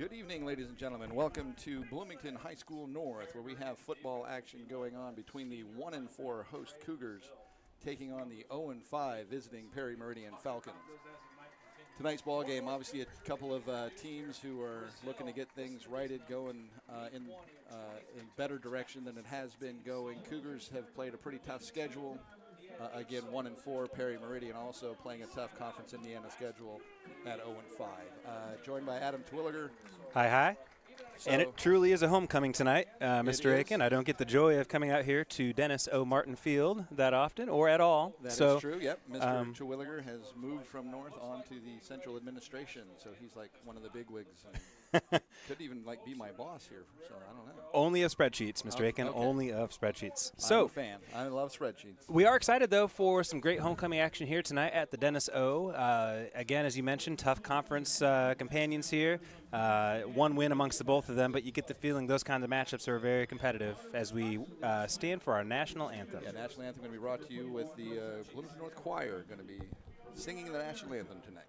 Good evening, ladies and gentlemen. Welcome to Bloomington High School North, where we have football action going on between the 1-4 host Cougars taking on the 0-5 visiting Perry Meridian Falcons. Tonight's ball game, obviously a couple of teams who are looking to get things righted, going in better direction than it has been going. Cougars have played a pretty tough schedule. Again, 1-4. Perry Meridian also playing a tough Conference Indiana schedule at 0-5. Joined by Adam Twilliger. Hi, hi. And it truly is a homecoming tonight, Mr. Aiken. I don't get the joy of coming out here to Dennis O. Martin Field that often or at all. That is true, yep. Mr. Twilliger has moved from North onto the central administration, so he's like one of the bigwigs. Could even be my boss here, so I don't know. Only of spreadsheets, Mr. Aiken, okay. Only of spreadsheets. I'm a fan. I love spreadsheets. We are excited, though, for some great homecoming action here tonight at the Dennis O. Again, as you mentioned, tough conference companions here. One win amongst the both of them, but you get the feeling those kinds of matchups are very competitive as we stand for our national anthem. Yeah, national anthem going to be brought to you with the Bloomington North Choir going to be singing the national anthem tonight.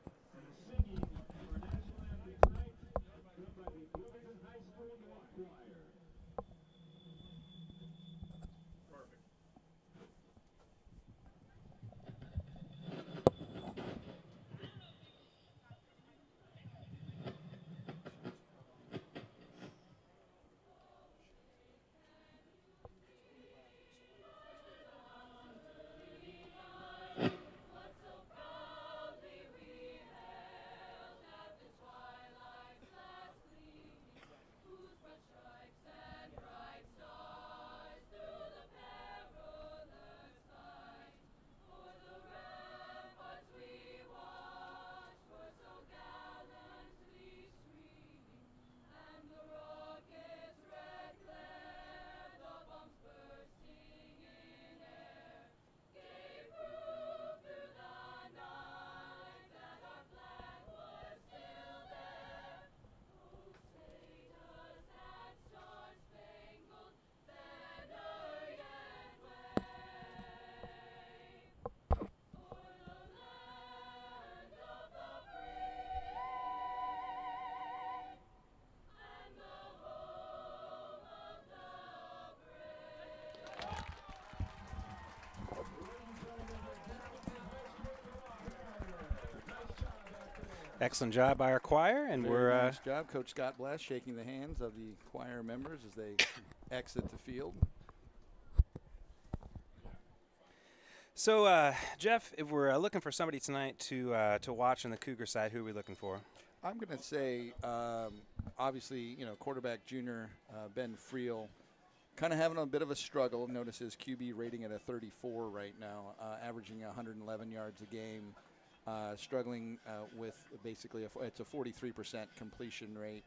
Excellent job by our choir, and we're nice job, Coach Scott Bless, shaking the hands of the choir members as they exit the field. So, Jeff, if we're looking for somebody tonight to watch on the Cougar side, who are we looking for? I'm going to say, obviously, quarterback junior Ben Friel, kind of having a bit of a struggle. Notice his QB rating at a 34 right now, averaging 111 yards a game. Struggling with basically it's a 43% completion rate.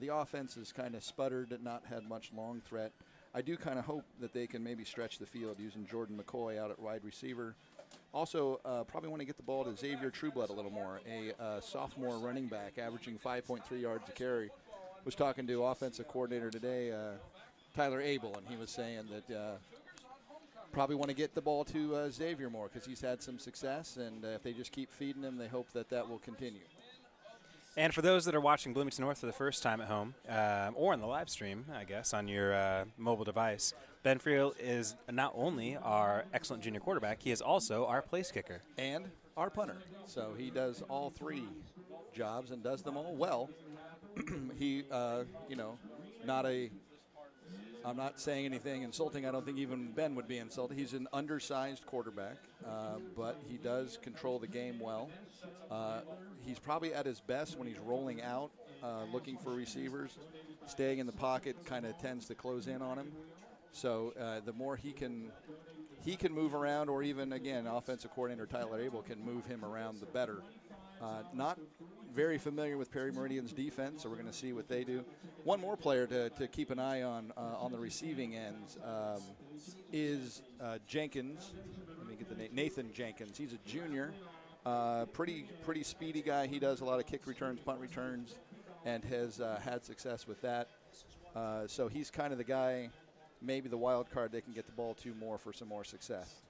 The offense has kind of sputtered and not had much long threat. I do kind of hope that they can maybe stretch the field using Jordan McCoy out at wide receiver. Also, probably want to get the ball to Xavier Trueblood a little more, a sophomore running back averaging 5.3 yards a carry. Was talking to offensive coordinator today, Tyler Abel, and he was saying that probably want to get the ball to Xavier more because he's had some success, and if they just keep feeding him, they hope that will continue. And for those that are watching Bloomington North for the first time at home, or on the live stream, I guess, on your mobile device, Ben Friel is not only our excellent junior quarterback, he is also our place kicker. And our punter. So he does all three jobs and does them all well. He, I'm not saying anything insulting. I don't think even Ben would be insulted. He's an undersized quarterback, but he does control the game well. He's probably at his best when he's rolling out, looking for receivers. Staying in the pocket kind of tends to close in on him. So the more he can move around, or even, again, offensive coordinator Tyler Abel can move him around, the better. Not very familiar with Perry Meridian's defense, so we're going to see what they do. One more player to keep an eye on the receiving ends is Jenkins. Let me get the name. Nathan Jenkins. He's a junior, pretty speedy guy. He does a lot of kick returns, punt returns, and has had success with that. So he's kind of the guy, maybe the wild card they can get the ball to more for some more success.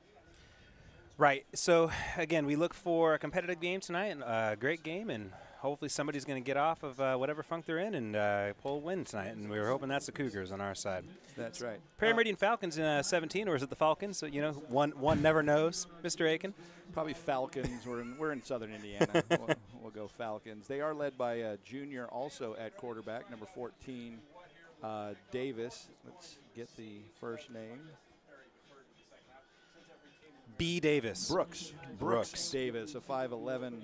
Right. So, again, we look for a competitive game tonight, and a great game, and hopefully somebody's going to get off of whatever funk they're in and pull a win tonight. And we were hoping that's the Cougars on our side. That's right. Perry Meridian Falcons in 17, or is it the Falcons? So, one never knows, Mr. Aiken. Probably Falcons. We're in Southern Indiana. We'll go Falcons. They are led by a junior also at quarterback, number 14, Davis. Let's get the first name. B. Davis. Brooks Davis, a 5'11",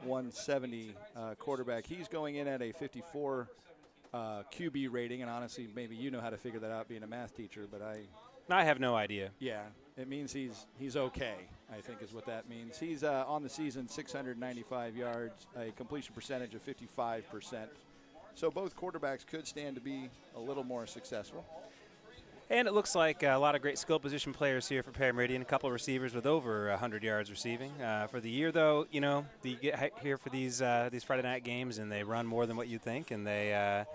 170 quarterback. He's going in at a 54 QB rating, and honestly, maybe you know how to figure that out being a math teacher, but I have no idea. Yeah, it means he's okay, I think is what that means. He's on the season 695 yards, a completion percentage of 55%. So both quarterbacks could stand to be a little more successful. And it looks like a lot of great skill position players here for Perry Meridian. A couple of receivers with over 100 yards receiving. For the year, though, you get here for these Friday night games, and they run more than what you think, and they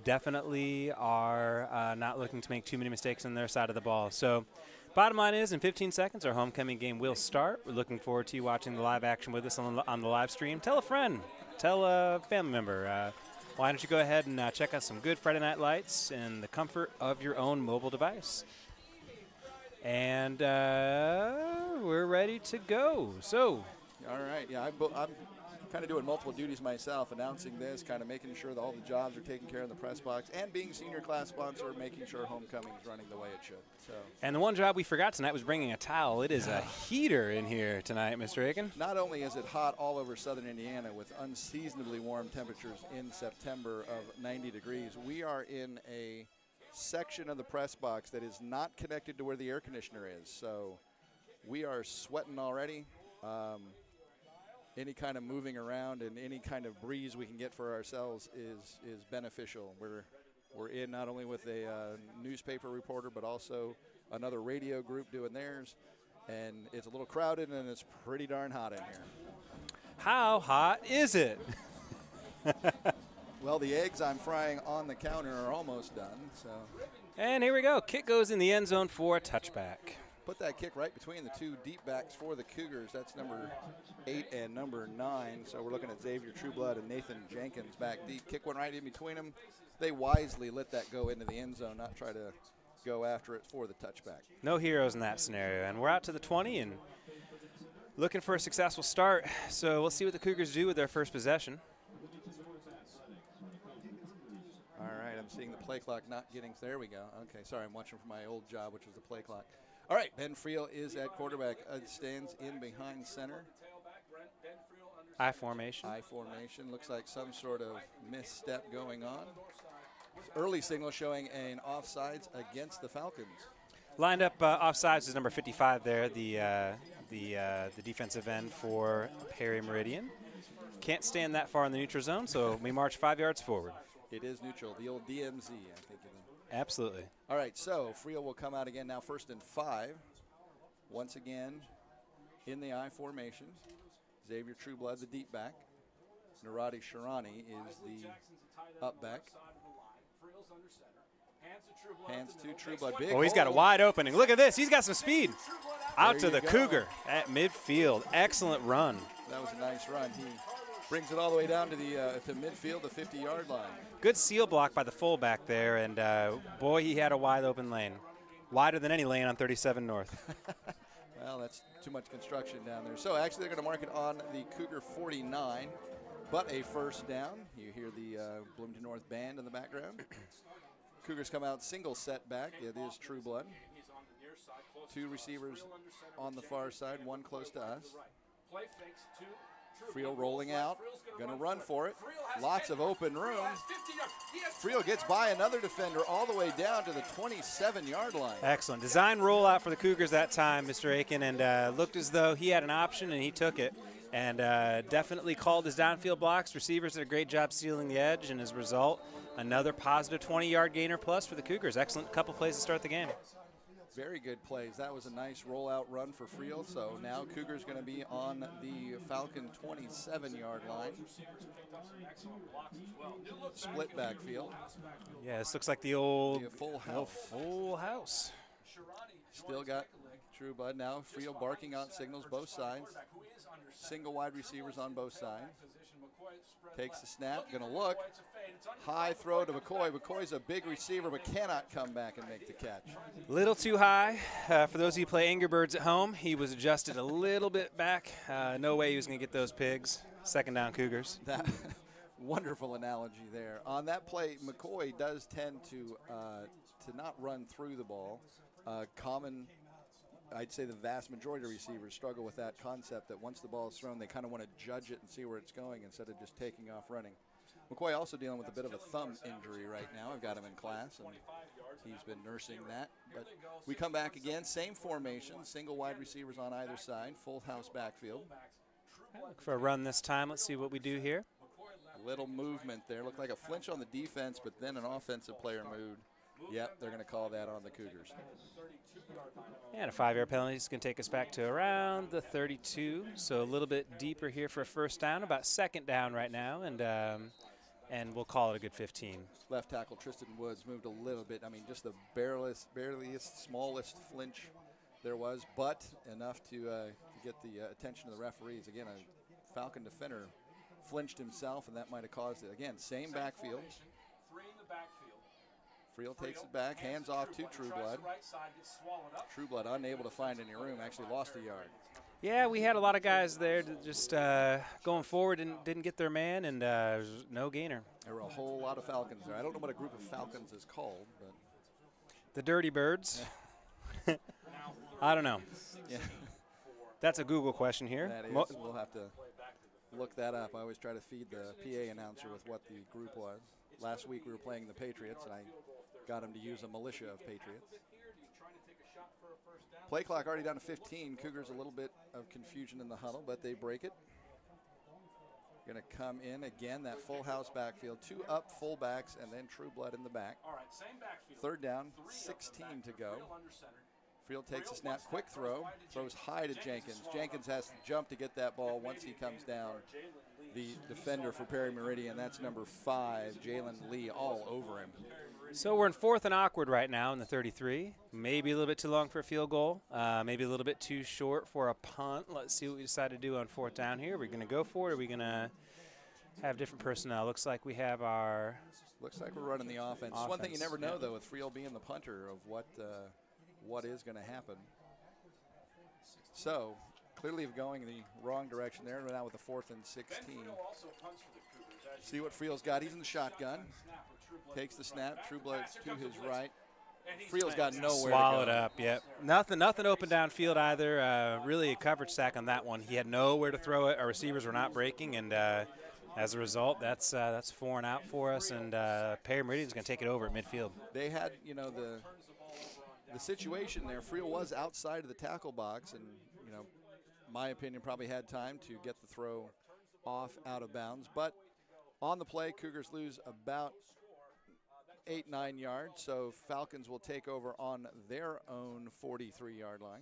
definitely are not looking to make too many mistakes on their side of the ball. So bottom line is, in 15 seconds, our homecoming game will start. We're looking forward to you watching the live action with us on the live stream. Tell a friend. Tell a family member. Why don't you go ahead and check out some good Friday Night Lights in the comfort of your own mobile device. And we're ready to go. So, all right, yeah, I'm kind of doing multiple duties myself, announcing this, kind of making sure that all the jobs are taken care of in the press box, and being senior class sponsor, making sure homecoming is running the way it should. So. And the one job we forgot tonight was bringing a towel. It is a heater in here tonight, Mr. Aiken. Not only is it hot all over southern Indiana with unseasonably warm temperatures in September of 90 degrees, we are in a section of the press box that is not connected to where the air conditioner is. So we are sweating already. Any kind of moving around and any kind of breeze we can get for ourselves is beneficial. We're in not only with a newspaper reporter, but also another radio group doing theirs. And it's a little crowded, and it's pretty darn hot in here. How hot is it? Well, the eggs I'm frying on the counter are almost done. So. And here we go. Kick goes in the end zone for a touchback. Put that kick right between the two deep backs for the Cougars. That's number 8 and number 9. So we're looking at Xavier Trueblood and Nathan Jenkins back deep. Kick one right in between them. They wisely let that go into the end zone, not try to go after it for the touchback. No heroes in that scenario. And we're out to the 20 and looking for a successful start. So we'll see what the Cougars do with their first possession. All right, I'm seeing the play clock not getting – there we go. Okay, sorry, I'm watching from my old job, which was the play clock. All right, Ben Friel is at quarterback. Stands in behind center. I formation. Looks like some sort of misstep going on. Early signal showing an offsides against the Falcons. Lined up offsides is number 55 there, the defensive end for Perry Meridian. Can't stand that far in the neutral zone, so we march 5 yards forward. It is neutral, the old DMZ, I think it is. Absolutely. All right, so Friel will come out again now, 1st and 5. Once again, in the I formation. Xavier Trueblood, the deep back. Narati Sharani is the up back. Hands to Trueblood. Big he's got a wide opening. Look at this. He's got some speed. Out to the Cougar at midfield. Excellent run. That was a nice run. He brings it all the way down to the to midfield, the 50-yard line. Good seal block by the fullback there, and boy, he had a wide open lane. Wider than any lane on 37 North. Well, that's too much construction down there. So actually they're going to mark it on the Cougar 49, but a first down. You hear the Bloomington North band in the background. Cougars come out single setback. It is Trueblood. 2 receivers on the far side, 1 close to us. Friel rolling out, going to run for it. Lots of open room. Friel gets by another defender all the way down to the 27-yard line. Excellent. Design rollout for the Cougars that time, Mr. Aiken, and looked as though he had an option and he took it. And definitely called his downfield blocks. Receivers did a great job sealing the edge, and as a result, another positive 20-yard gainer plus for the Cougars. Excellent couple plays to start the game. Very good plays. That was a nice rollout run for Friel. So now Cougars going to be on the Falcon 27-yard line. Split backfield. Yeah, this looks like the old full house. Full house. Still got True Blood now. Frio barking out signals both sides. Single wide receivers on both sides. Takes the snap, going to look. High throw to McCoy. McCoy's a big receiver but cannot come back and make the catch. Little too high. For those of you who play Angry Birds at home, he was adjusted a little bit back. No way he was going to get those pigs. Second down Cougars. That wonderful analogy there. On that play, McCoy does tend to not run through the ball. I'd say the vast majority of receivers struggle with that concept that once the ball is thrown, they kind of want to judge it and see where it's going instead of just taking off running. McCoy also dealing with a bit of a thumb injury right now. I've got him in class, and he's been nursing that. But we come back again, same formation, single wide receivers on either side, full house backfield. Look for a run this time. Let's see what we do here. Little movement there. Looked like a flinch on the defense, but then an offensive player moved. Yep, they're going to call that on the Cougars. And a 5-yard penalty is going to take us back to around the 32. So a little bit deeper here for a first down, about second down right now, and we'll call it a good 15. Left tackle Tristan Woods moved a little bit. I mean, just the bareliest, smallest flinch there was, but enough to get the attention of the referees. Again, a Falcon defender flinched himself, and that might have caused it. Again, same backfield. Friel takes it back, hands off to True Blood. True Blood unable to find any room, actually lost a yard. Yeah, we had a lot of guys there just going forward and didn't get their man, and no gainer. There were a whole lot of Falcons there. I don't know what a group of Falcons is called, but the Dirty Birds. I don't know. Yeah. That's a Google question here. That is. We'll have to look that up. I always try to feed the PA announcer with what the group was. Last week we were playing the Patriots, and I got him to use a militia of Patriots. Play clock already down to 15. Cougars a little bit of confusion in the huddle, but they break it. Going to come in again, that full house backfield. 2 up fullbacks and then True Blood in the back. Third down, 16 to go. Friel takes a snap, quick throw, throws high to Jenkins. Jenkins has to jump to get that ball once he comes down. The defender for Perry Meridian, that's number 5, Jalen Lee, all over him. So we're in 4th and awkward right now in the 33. Maybe a little bit too long for a field goal. Maybe a little bit too short for a punt. Let's see what we decide to do on 4th down here. Are we going to go for it? Or are we going to have different personnel? Looks like we have our... Looks like we're running the offense. One thing you never know, though, with Friel being the punter of what is going to happen. So, clearly going the wrong direction there. We're now with the 4th and 16. See what Friel's got. He's in the shotgun. Takes the snap. True Blood to his right. Friel's got nowhere Swallowed to go. up, yep. Nothing open downfield either. Really a coverage sack on that one. He had nowhere to throw it. Our receivers were not breaking, and as a result, that's 4 and out for us, and Perry Meridian's going to take it over at midfield. They had, the situation there. Friel was outside of the tackle box, and, my opinion, probably had time to get the throw off out of bounds. But on the play, Cougars lose about 8-9 yards, so Falcons will take over on their own 43-yard line.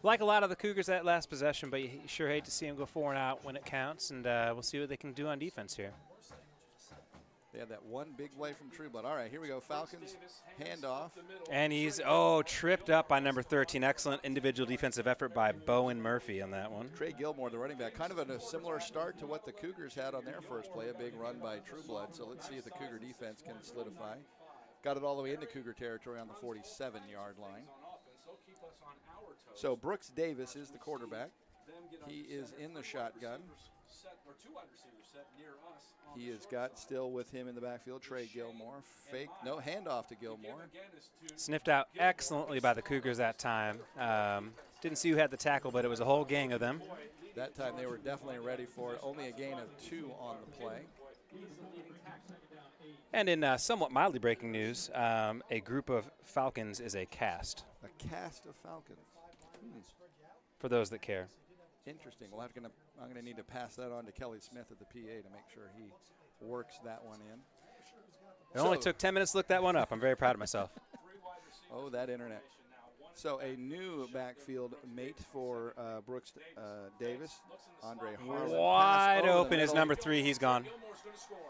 Like a lot of the Cougars that last possession, but you sure hate to see them go 4 and out when it counts, and we'll see what they can do on defense here. They had that one big play from True Blood. All right, here we go. Falcons handoff. And he's, tripped up by number 13. Excellent individual defensive effort by Bowen Murphy on that one. Trey Gilmore, the running back, kind of a similar start to what the Cougars had on their first play, a big run by True Blood. So let's see if the Cougar defense can solidify. Got it all the way into Cougar territory on the 47-yard line. So Brooks Davis is the quarterback. He is in the shotgun. He has got still with him in the backfield Trey Gilmore. Fake, no, handoff to Gilmore. Sniffed out excellently by the Cougars that time. Didn't see who had the tackle, but it was a whole gang of them. That time they were definitely ready for it. Only a gain of 2 on the play. And in somewhat mildly breaking news, a group of Falcons is a cast. A cast of Falcons. For those that care. Interesting. Well, I'm going to need to pass that on to Kelly Smith at the PA to make sure he works that one in. It only took 10 minutes to look that one up. I'm very proud of myself. Oh, that internet. So a new backfield mate for Brooks Davis, Andre Harlan. Wide open is number 3. He's gone.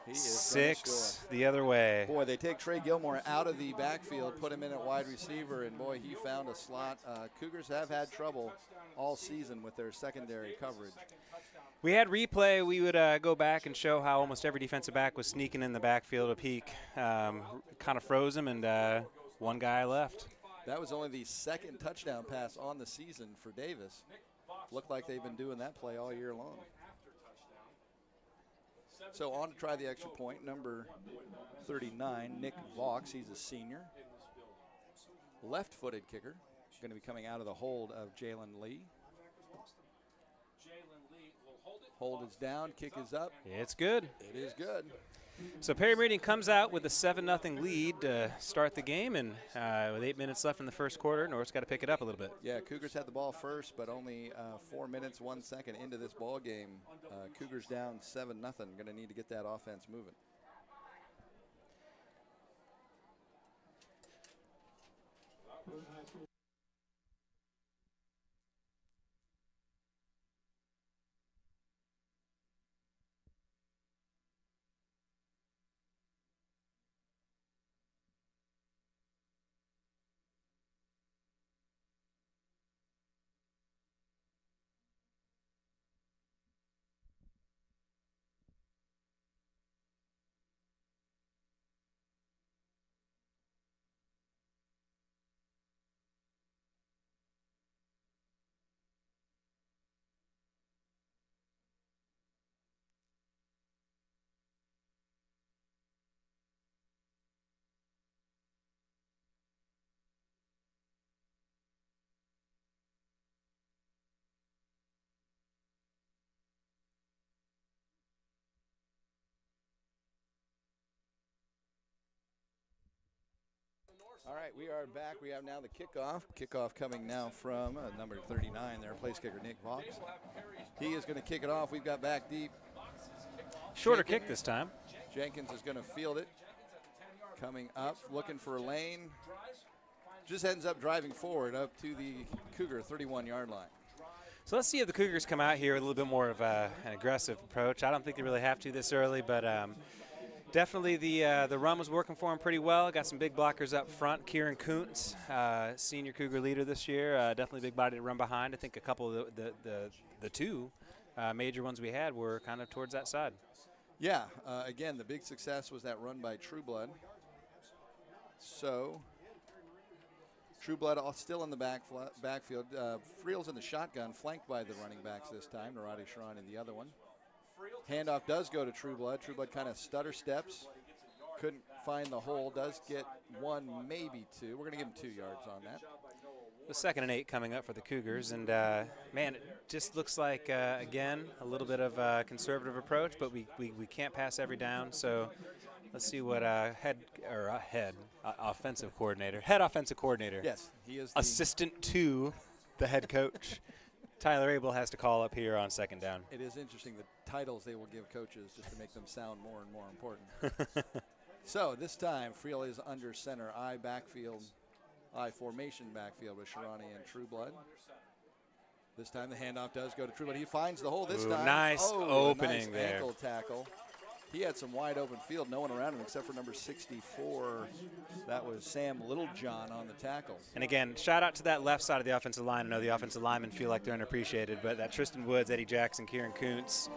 He is 6 the other way. Boy, they take Trey Gilmore out of the backfield, put him in at wide receiver, and boy, he found a slot. Cougars have had trouble all season with their secondary coverage. We had replay. We would go back and show how almost every defensive back was sneaking in the backfield a peek. Kind of froze him, and one guy left. That was only the second touchdown pass on the season for Davis. Looked like they've been doing that play all year long. So on to try the extra point, number 39, Nick Vaux. He's a senior. Left-footed kicker. Going to be coming out of the hold of Jalen Lee. Hold is down, kick is up. It's good. It is good. So Perry Meridian comes out with a 7-0 lead to start the game, and with 8 minutes left in the first quarter, North's got to pick it up a little bit. Yeah, Cougars had the ball first, but only 4 minutes, 1 second into this ball game. Cougars down 7-0. Going to need to get that offense moving. All right, we are back. We have now the kickoff. Kickoff coming now from number 39 there, place kicker Nick Vaux. He is going to kick it off. We've got back deep. Shorter kick this time. Jenkins is going to field it. Coming up, looking for a lane. Just ends up driving forward up to the Cougar 31-yard line. So let's see if the Cougars come out here with a little bit more of an aggressive approach. I don't think they really have to this early, but definitely the run was working for him pretty well. Got some big blockers up front. Kieran Kuntz, senior Cougar leader this year, definitely big body to run behind. I think a couple of the two major ones we had were kind of towards that side. Yeah, again, the big success was that run by Trueblood. So Trueblood still in the backfield. Friel's in the shotgun, flanked by the running backs this time. Naradi Sharon in the other one. Handoff does go to Trueblood. Trueblood kind of stutter steps. Couldn't find the hole. Does get 1, maybe 2. We're going to give him 2 yards on that. The 2nd and 8 coming up for the Cougars. And, man, it just looks like, again, a little bit of a conservative approach, but we can't pass every down. So let's see what head offensive coordinator. Yes, he is assistant to the head coach. Tyler Abel has to call up here on 2nd down. It is interesting the titles they will give coaches just to make them sound more and more important. So this time, Friel is under center, I formation backfield with Sharani and Trueblood. This time the handoff does go to Trueblood. He finds the hole this time. Nice opening nice there. Ankle tackle. He had some wide open field, no one around him except for number 64. That was Sam Littlejohn on the tackle. And again, shout out to that left side of the offensive line. I know the offensive linemen feel like they're unappreciated, but that Tristan Woods, Eddie Jackson, Kieran Kuntz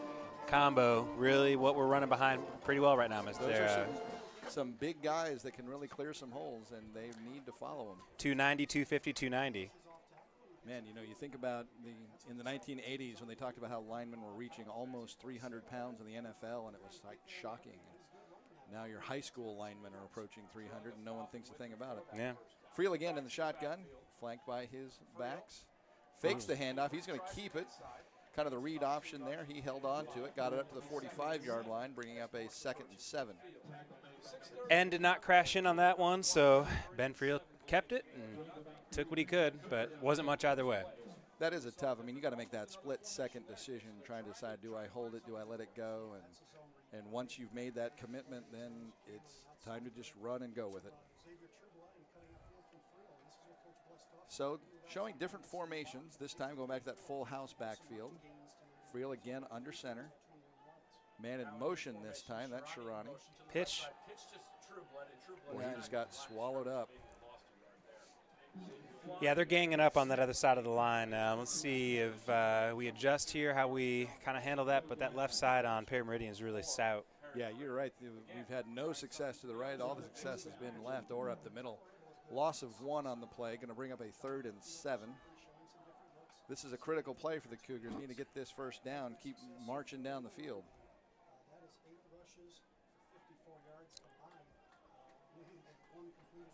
combo, really what we're running behind pretty well right now, Mr. Some big guys that can really clear some holes, and they need to follow them. 290, 250, 290. Man, you think about in the 1980s when they talked about how linemen were reaching almost 300 pounds in the NFL, and it was like shocking. Now your high school linemen are approaching 300, and no one thinks a thing about it. Yeah. Friel again in the shotgun, flanked by his backs. Fakes the handoff. He's going to keep it. Kind of the read option there. He held on to it, got it up to the 45-yard line, bringing up a 2nd and 7. And did not crash in on that one, so Ben Friel kept it and took what he could, but wasn't much either way. That is a tough. I mean, you got to make that split-second decision, trying to decide, do I hold it, do I let it go? And once you've made that commitment, then it's time to just run and go with it. So showing different formations, this time going back to that full house backfield. Friel again under center. Man in motion this time, that's Sharani. Pitch. Boy, he just got swallowed up. Yeah, they're ganging up on that other side of the line. Let's see if we adjust here, how we kind of handle that. But that left side on Perry Meridian is really stout. Yeah, you're right. We've had no success to the right. All the success has been left or up the middle. Loss of 1 on the play, going to bring up a 3rd and 7. This is a critical play for the Cougars. Need to get this first down, keep marching down the field.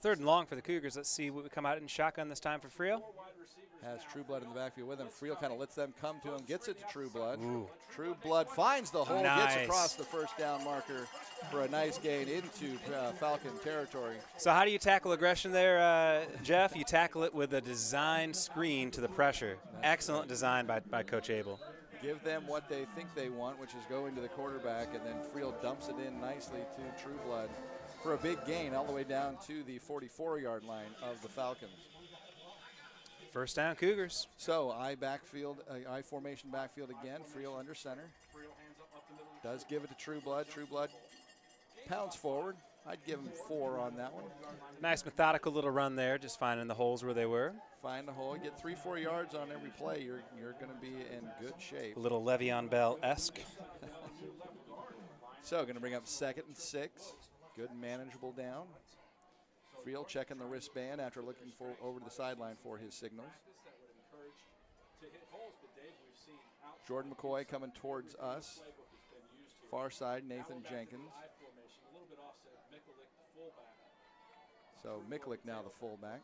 3rd and long for the Cougars. Let's see what we come out in shotgun this time for Friel. Has Trueblood in the backfield with him. Friel kind of lets them come to him, gets it to Trueblood. Trueblood finds the hole, nice. Gets across the first down marker for a nice gain into Falcon territory. So how do you tackle aggression there, Jeff? You tackle it with a design screen to the pressure. Excellent design by Coach Abel. Give them what they think they want, which is go into the quarterback, and then Friel dumps it in nicely to Trueblood for a big gain all the way down to the 44-yard line of the Falcons. First down, Cougars. So I formation backfield again. Friel under center. Does give it to Trueblood. Trueblood pounds forward. I'd give him 4 on that one. Nice methodical little run there, just finding the holes where they were. Find the hole. Get 3-4 yards on every play. You're going to be in good shape. A little Le'Veon Bell-esque. So going to bring up 2nd and 6. Good manageable down. Friel checking the wristband after looking over to the sideline for his signals. Jordan McCoy coming towards us. Far side, Nathan Jenkins. So Miklik now the fullback.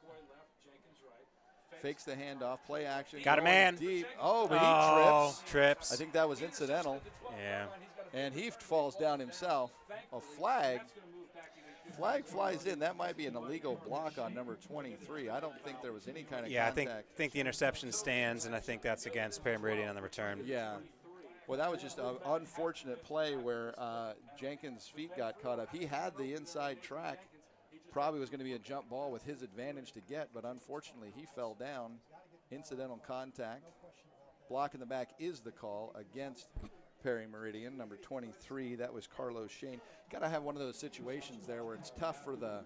Fakes the handoff, play action. Got a man. Deep. Oh, but he trips. I think that was incidental. Yeah. And he falls down himself. A flag flies in. That might be an illegal block on number 23. I don't think there was any kind of contact. I think the interception stands, and I think that's against Perry Meridian on the return. Yeah. Well, that was just an unfortunate play where Jenkins' feet got caught up. He had the inside track. Probably was going to be a jump ball with his advantage to get, but unfortunately he fell down. Incidental contact. Block in the back is the call against Perry Meridian, number 23. That was Carlos Shane. Got to have one of those situations there where it's tough for the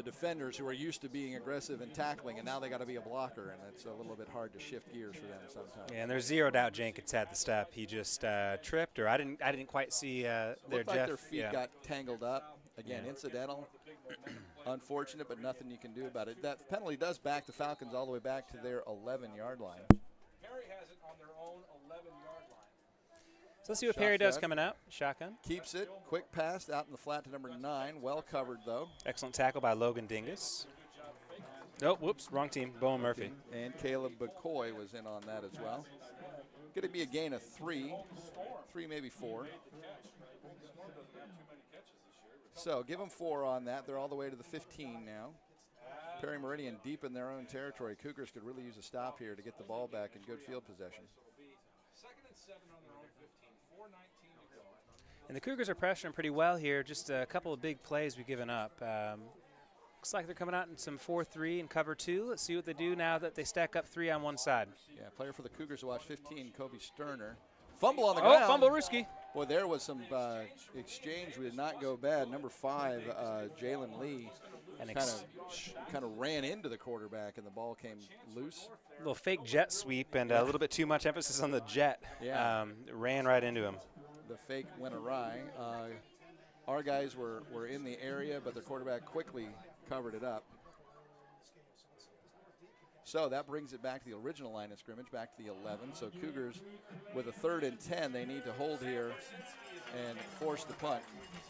defenders who are used to being aggressive and tackling, and now they got to be a blocker, and it's a little bit hard to shift gears for them sometimes. Yeah, and there's zero doubt Jenkins had the step. He just tripped, or I didn't quite see their Looked like Jeff. Their feet got tangled up. Again, incidental. Unfortunate, but nothing you can do about it. That penalty does back the Falcons all the way back to their 11-yard line. Perry has it on their own 11-yard line. So let's see what Perry does coming out. Shotgun. Keeps it. Quick pass out in the flat to number 9. Well covered, though. Excellent tackle by Logan Dingus. Oh, whoops, wrong team. Bowen Murphy. And Caleb McCoy was in on that as well. Going to be a gain of 3, maybe 4. So give them 4 on that. They're all the way to the 15 now. Perry Meridian deep in their own territory. Cougars could really use a stop here to get the ball back in good field possession. 2nd and 7 on their own 15. 4:19 to go. And the Cougars are pressuring pretty well here. Just a couple of big plays we've given up. Looks like they're coming out in some 4-3 and cover 2. Let's see what they do now that they stack up 3 on one side. Yeah, player for the Cougars to watch 15, Kobe Sterner. Fumble on the ground. Oh, fumble Ruski. Boy, there was some exchange. We did not go bad. Number 5, Jalen Lee, kind of ran into the quarterback, and the ball came loose. A little fake jet sweep and a little bit too much emphasis on the jet. Yeah. Ran right into him. The fake went awry. Our guys were in the area, but their quarterback quickly covered it up. So that brings it back to the original line of scrimmage, back to the 11. So Cougars, with a 3rd and 10, they need to hold here and force the punt.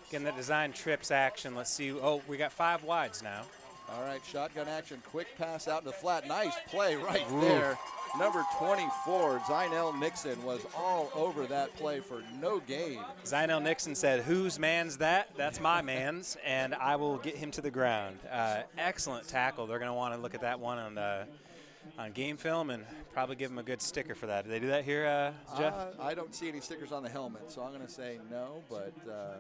Again, that design trips action. Let's see. Oh, we got 5 wides now. All right, shotgun action, quick pass out to the flat. Nice play right there. Number 24, Zynel Nixon, was all over that play for no gain. Zynel Nixon said, "Whose man's that? That's my man's, and I will get him to the ground." Excellent tackle. They're going to want to look at that one on game film and probably give him a good sticker for that. Do they do that here, Jeff? I don't see any stickers on the helmet, so I'm going to say no, but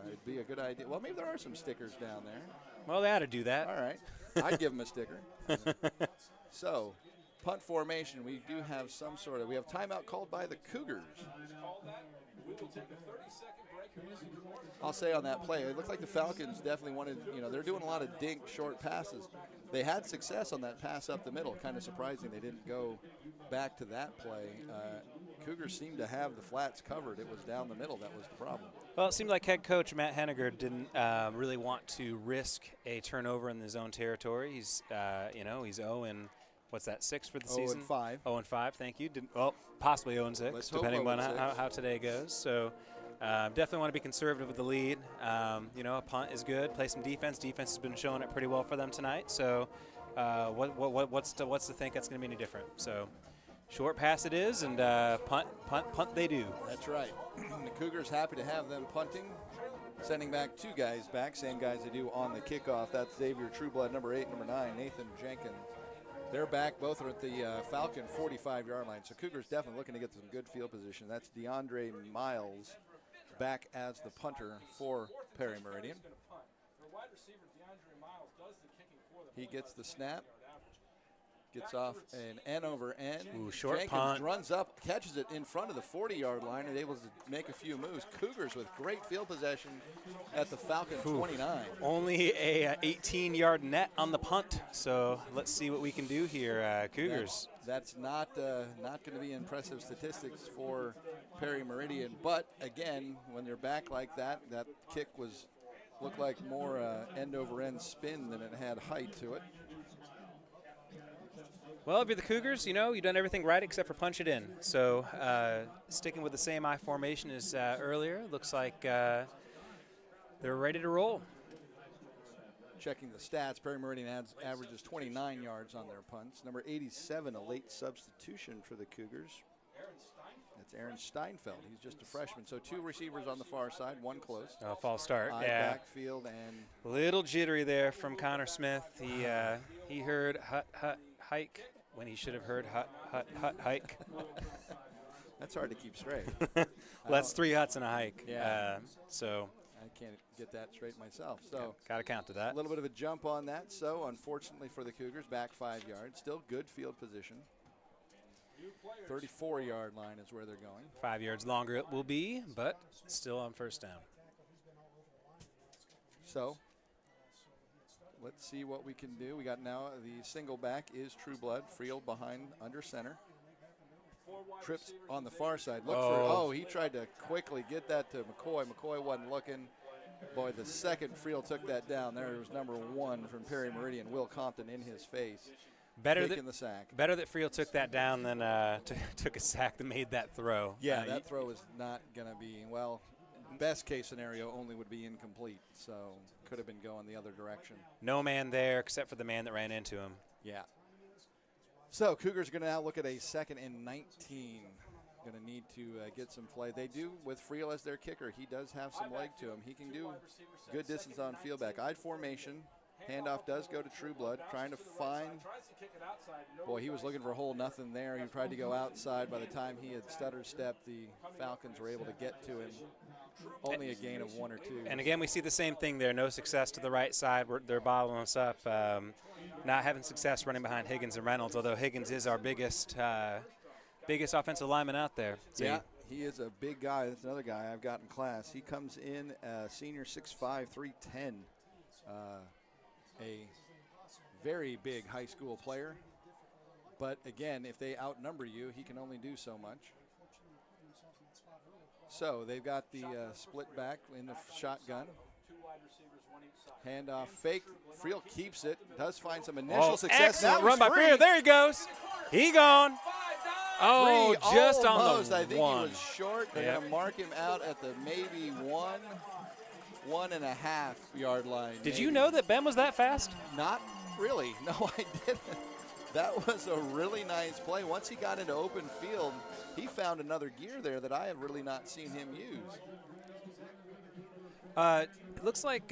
it'd be a good idea. Well, maybe there are some stickers down there. Well, they ought to do that. All right. I'd give him a sticker. So punt formation. We do have some sort of, we have timeout called by the Cougars. Call that. We will take a 30-second break and listen to more. I'll say on that play, it looked like the Falcons definitely wanted, they're doing a lot of dink short passes. They had success on that pass up the middle. Kind of surprising they didn't go back to that play. Cougars seemed to have the flats covered. It was down the middle that was the problem. Well, it seemed like head coach Matt Henniger didn't really want to risk a turnover in his own territory. He's, he's 0 and what's that, 6 for the season? 0-5. 0-5, thank you. Possibly 0-6, depending on how today goes. So definitely want to be conservative with the lead. A punt is good. Play some defense. Defense has been showing it pretty well for them tonight. So what's to think that's going to be any different? So short pass it is, and punt they do. That's right. The Cougars happy to have them punting. Sending back 2 guys back, same guys they do on the kickoff. That's Xavier Trueblood, number 8, number 9, Nathan Jenkins. They're back. Both are at the Falcon 45-yard line. So Cougars definitely looking to get some good field position. That's DeAndre Miles back as the punter for Perry Meridian. He gets the snap. Gets off an N over N. Ooh, short Jenkins punt. Runs up, catches it in front of the 40-yard line, and able to make a few moves. Cougars with great field possession at the Falcon 29. Only a 18-yard net on the punt. So let's see what we can do here, Cougars. That's not going to be impressive statistics for Perry Meridian. But again, when they're back like that, that kick looked like more end over end spin than it had height to it. Well, if you're the Cougars, you've done everything right except for punch it in. So sticking with the same I formation as earlier, looks like they're ready to roll. Checking the stats, Perry Meridian averages 29 yards on their punts. Number 87, a late substitution for the Cougars. That's Aaron Steinfeld. He's just a freshman. So 2 receivers on the far side, 1 close. False start, yeah. Backfield and a little jittery there from Connor Smith. He heard hut hike when he should have heard hut hike. That's hard to keep straight. Well, that's 3 huts and a hike. Yeah. So I can't get that straight myself. So got to count to that. A little bit of a jump on that. So unfortunately for the Cougars, back 5 yards. Still good field position. 34-yard line is where they're going. 5 yards longer it will be, but still on first down. So let's see what we can do. We got now the single back is Trueblood. Friel behind under center. Trips on the far side. He tried to quickly get that to McCoy. McCoy wasn't looking. Boy, the second Friel took that down. There was number 1 from Perry Meridian, Will Compton, in his face. Taking the sack. Better that Friel took that down than took a sack that made that throw. Yeah, that throw is not going to be, best case scenario only would be incomplete. So could have been going the other direction. No man there except for the man that ran into him. Yeah. So Cougars are going to now look at a 2nd and 19. Going to need to get some play. They do with Friel as their kicker. He does have some leg to him. He can do good distance on field back. I formation. Handoff does go to Trueblood, trying to find. Boy, he was looking for a hole, nothing there. He tried to go outside. By the time he had stutter stepped, the Falcons were able to get to him. Only a gain of 1 or 2. And again, we see the same thing there. No success to the right side. They're bottling us up. Not having success running behind Higgins and Reynolds, although Higgins is our biggest offensive lineman out there. So yeah, he is a big guy. That's another guy I've got in class. He comes in senior 6'5", 310. A very big high school player. But again, if they outnumber you, he can only do so much. So they've got the split back in the shotgun. Handoff fake. Friel keeps it. Does find some initial success. Excellent run by Friel. There he goes. He gone. Oh, just almost. On the I think one. He was short. They're going to mark him out at the maybe 1.5 yard line. Did you know that Ben was that fast? Not really. No, I didn't. That was a really nice play. Once he got into open field, he found another gear there that I have really not seen him use. It looks like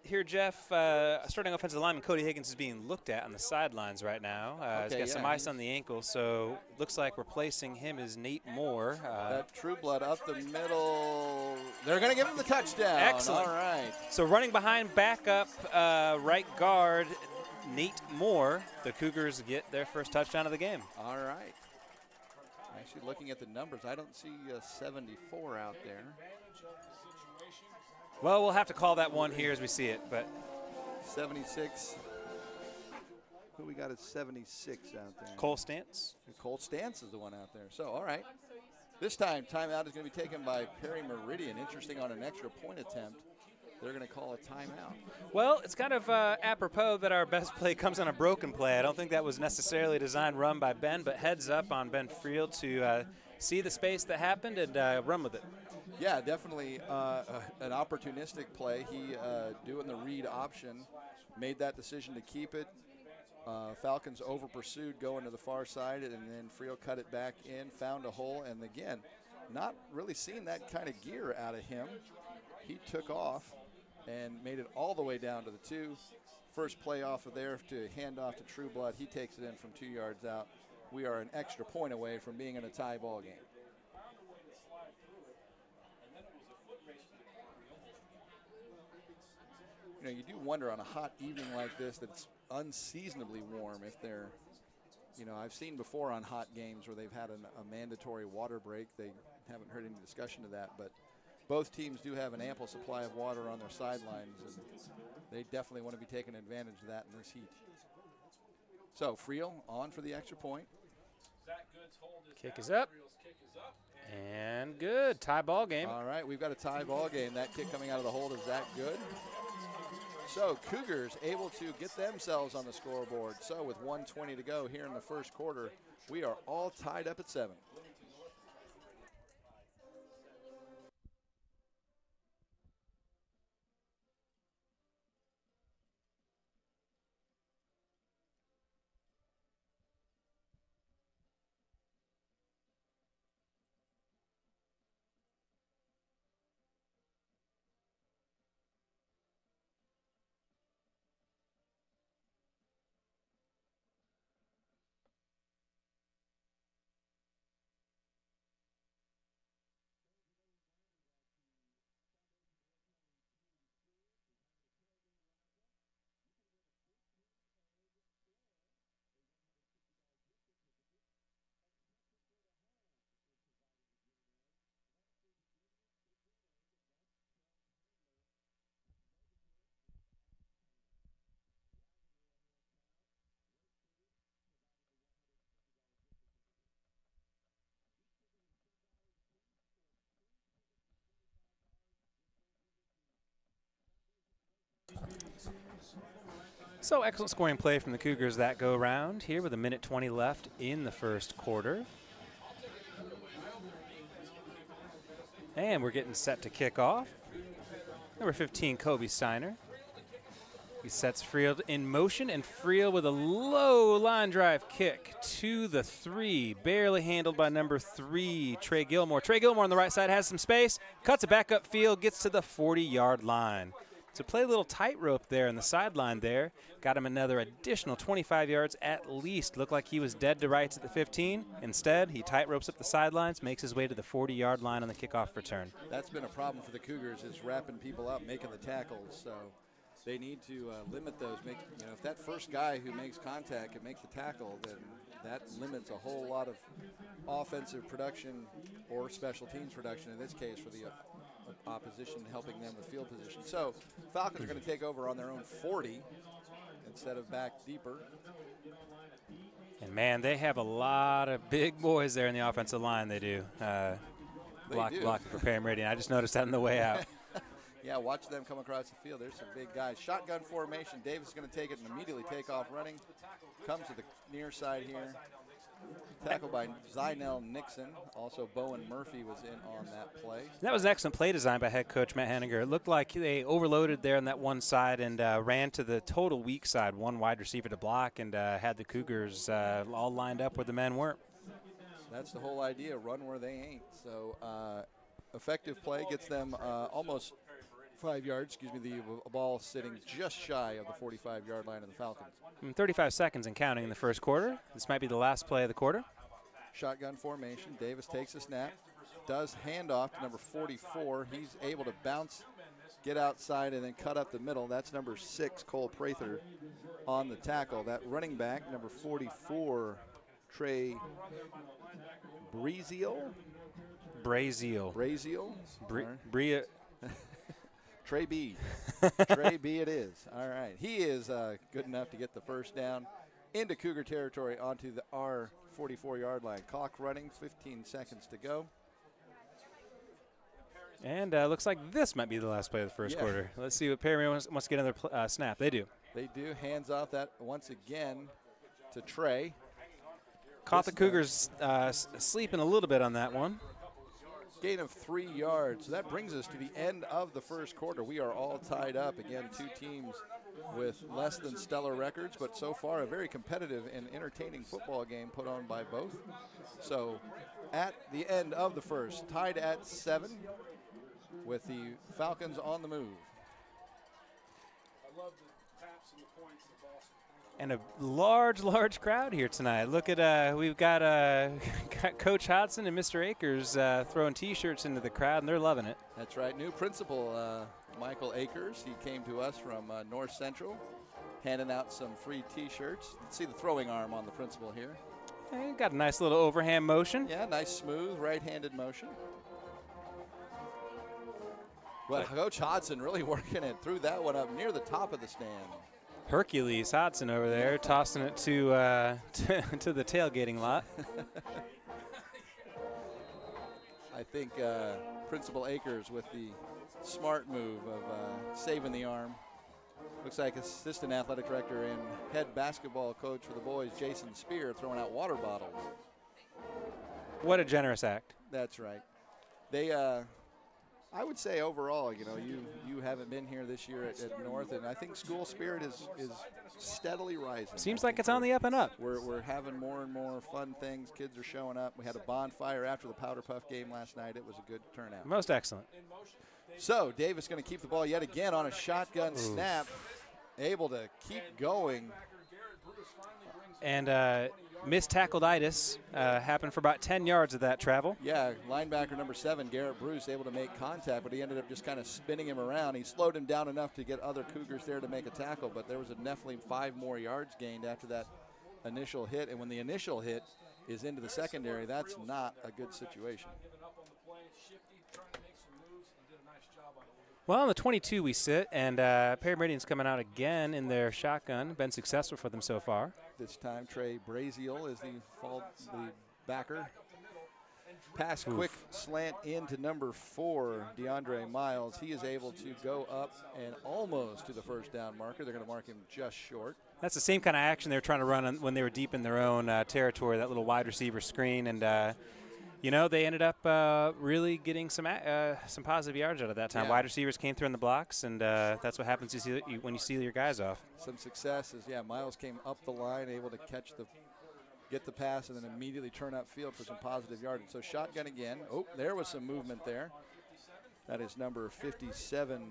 here, Jeff, starting offensive lineman Cody Higgins is being looked at on the sidelines right now. He's got some ice on the ankle, so looks like replacing him is Nate Moore. That Trueblood up the middle. They're going to give him the touchdown. Excellent. All right. So running behind backup right guard Nate Moore, the Cougars get their first touchdown of the game. All right. Actually, looking at the numbers, I don't see 74 out there. Well, we'll have to call that one here as we see it, but 76. Who we got at 76 out there? Cole Stantz. Cole Stantz is the one out there. So, all right. This time, timeout is going to be taken by Perry Meridian. Interesting, on an extra point attempt, they're going to call a timeout. Well, it's kind of apropos that our best play comes on a broken play. I don't think that was necessarily a design run by Ben, but heads up on Ben Friel to see the space that happened and run with it. Yeah, definitely an opportunistic play. He, doing the read option, made that decision to keep it. Falcons over pursued going to the far side, and then Friel cut it back in, found a hole, and again, not really seeing that kind of gear out of him. He took off and made it all the way down to the 2. First play off of there to hand off to Trueblood. He takes it in from 2 yards out. We are an extra point away from being in a tie ball game. You know, you do wonder on a hot evening like this that it's unseasonably warm if they're, you know, I've seen before on hot games where they've had a mandatory water break. They haven't heard any discussion of that, but both teams do have an ample supply of water on their sidelines, and they definitely want to be taking advantage of that in this heat. So Friel on for the extra point. Kick is up. And good. Tie ball game. All right, we've got a tie ball game. That kick coming out of the hold of Zach Good. So Cougars able to get themselves on the scoreboard. So with 1:20 to go here in the first quarter, we are all tied up at 7. So excellent scoring play from the Cougars that go round here with 1:20 left in the first quarter. And we're getting set to kick off. Number 15, Kobe Steiner. He sets Friel in motion, and Friel with a low line drive kick to the 3. Barely handled by number 3, Trey Gilmore. Trey Gilmore on the right side has some space, cuts it back up field, gets to the 40-yard line. So play a little tightrope there on the sideline there. Got him another additional 25 yards at least. Looked like he was dead to rights at the 15. Instead, he tightropes up the sidelines, makes his way to the 40-yard line on the kickoff return. That's been a problem for the Cougars, is wrapping people up, making the tackles. So they need to limit those. If that first guy who makes contact can make the tackle, then that limits a whole lot of offensive production or special teams production, in this case for the opposition, helping them with field position. So Falcons are going to take over on their own 40 instead of back deeper. And, man, they have a lot of big boys there in the offensive line. They do. Blocking for Perry Meridian. I just noticed that on the way out. Yeah, watch them come across the field. There's some big guys. Shotgun formation. Davis is going to take it and immediately take off running. Comes to the near side here. Tackled by Zynell Nixon. Also, Bowen Murphy was in on that play. That was an excellent play design by head coach Matt Henniger. It looked like they overloaded there on that one side and ran to the total weak side, one wide receiver to block, and had the Cougars all lined up where the men weren't. That's the whole idea, run where they ain't. So effective play gets them almost 5 yards, the ball sitting just shy of the 45-yard line of the Falcons. 35 seconds and counting in the first quarter. This might be the last play of the quarter. Shotgun formation. Davis takes a snap, does handoff to number 44. He's able to bounce, get outside, and then cut up the middle. That's number 6, Cole Prather. on the tackle. That running back, number 44, Trey Braziel. Trey B. Trey B it is. All right. He is good enough to get the first down into Cougar territory onto our 44-yard line. Clock running, 15 seconds to go. And looks like this might be the last play of the first quarter. Let's see what Perry wants to get another snap. They do. They do. Hands off that once again to Trey. Caught the Cougars sleeping a little bit on that one. Gain of 3 yards. So that brings us to the end of the first quarter. We are all tied up. Again, two teams with less than stellar records, but so far a very competitive and entertaining football game put on by both. So at the end of the first, tied at 7 with the Falcons on the move. I love the taps and the points. That's awesome. And a large crowd here tonight. Look at we've got Coach Hodson and Mr. Akers throwing T-shirts into the crowd, and they're loving it. That's right. New principal, Michael Akers. He came to us from North Central, handing out some free T-shirts. Let's see the throwing arm on the principal here. Hey, got a nice little overhand motion. Yeah, nice smooth right-handed motion. Well, Coach Hodson really working it, threw that one up near the top of the stand. Hercules Hodson over there tossing it to the tailgating lot. I think Principal Akers with the smart move of saving the arm. Looks like assistant athletic director and head basketball coach for the boys, Jason Spear, throwing out water bottles. What a generous act. That's right. They I would say overall, you know, you haven't been here this year at North, and I think school spirit is steadily rising. Seems like it's on the up and up. We're having more and more fun things. Kids are showing up. We had a bonfire after the Powder Puff game last night. It was a good turnout. Most excellent. So Davis going to keep the ball yet again on a shotgun snap, able to keep going. And mistackleditis happened for about 10 yards of that travel. Yeah, linebacker number 7, Garrett Bruce, able to make contact, but he ended up just kind of spinning him around. He slowed him down enough to get other Cougars there to make a tackle, but there was definitely 5 more yards gained after that initial hit. And when the initial hit is into the secondary, that's not a good situation. Well, on the 22 we sit, and Perry Meridian's coming out again in their shotgun. Been successful for them so far. This time, Trey Braziel is the backer. Pass quick slant into number 4, DeAndre Miles. He is able to go up and almost to the first down marker. They're going to mark him just short. That's the same kind of action they were trying to run when they were deep in their own territory, that little wide receiver screen. And, you know, they ended up really getting some positive yards out of that time. Yeah. Wide receivers came through in the blocks, and that's what happens when you see your guys off. Some successes. Yeah, Miles came up the line, able to get the pass, and then immediately turn upfield for some positive yardage. So shotgun again. Oh, there was some movement there. That is number 57,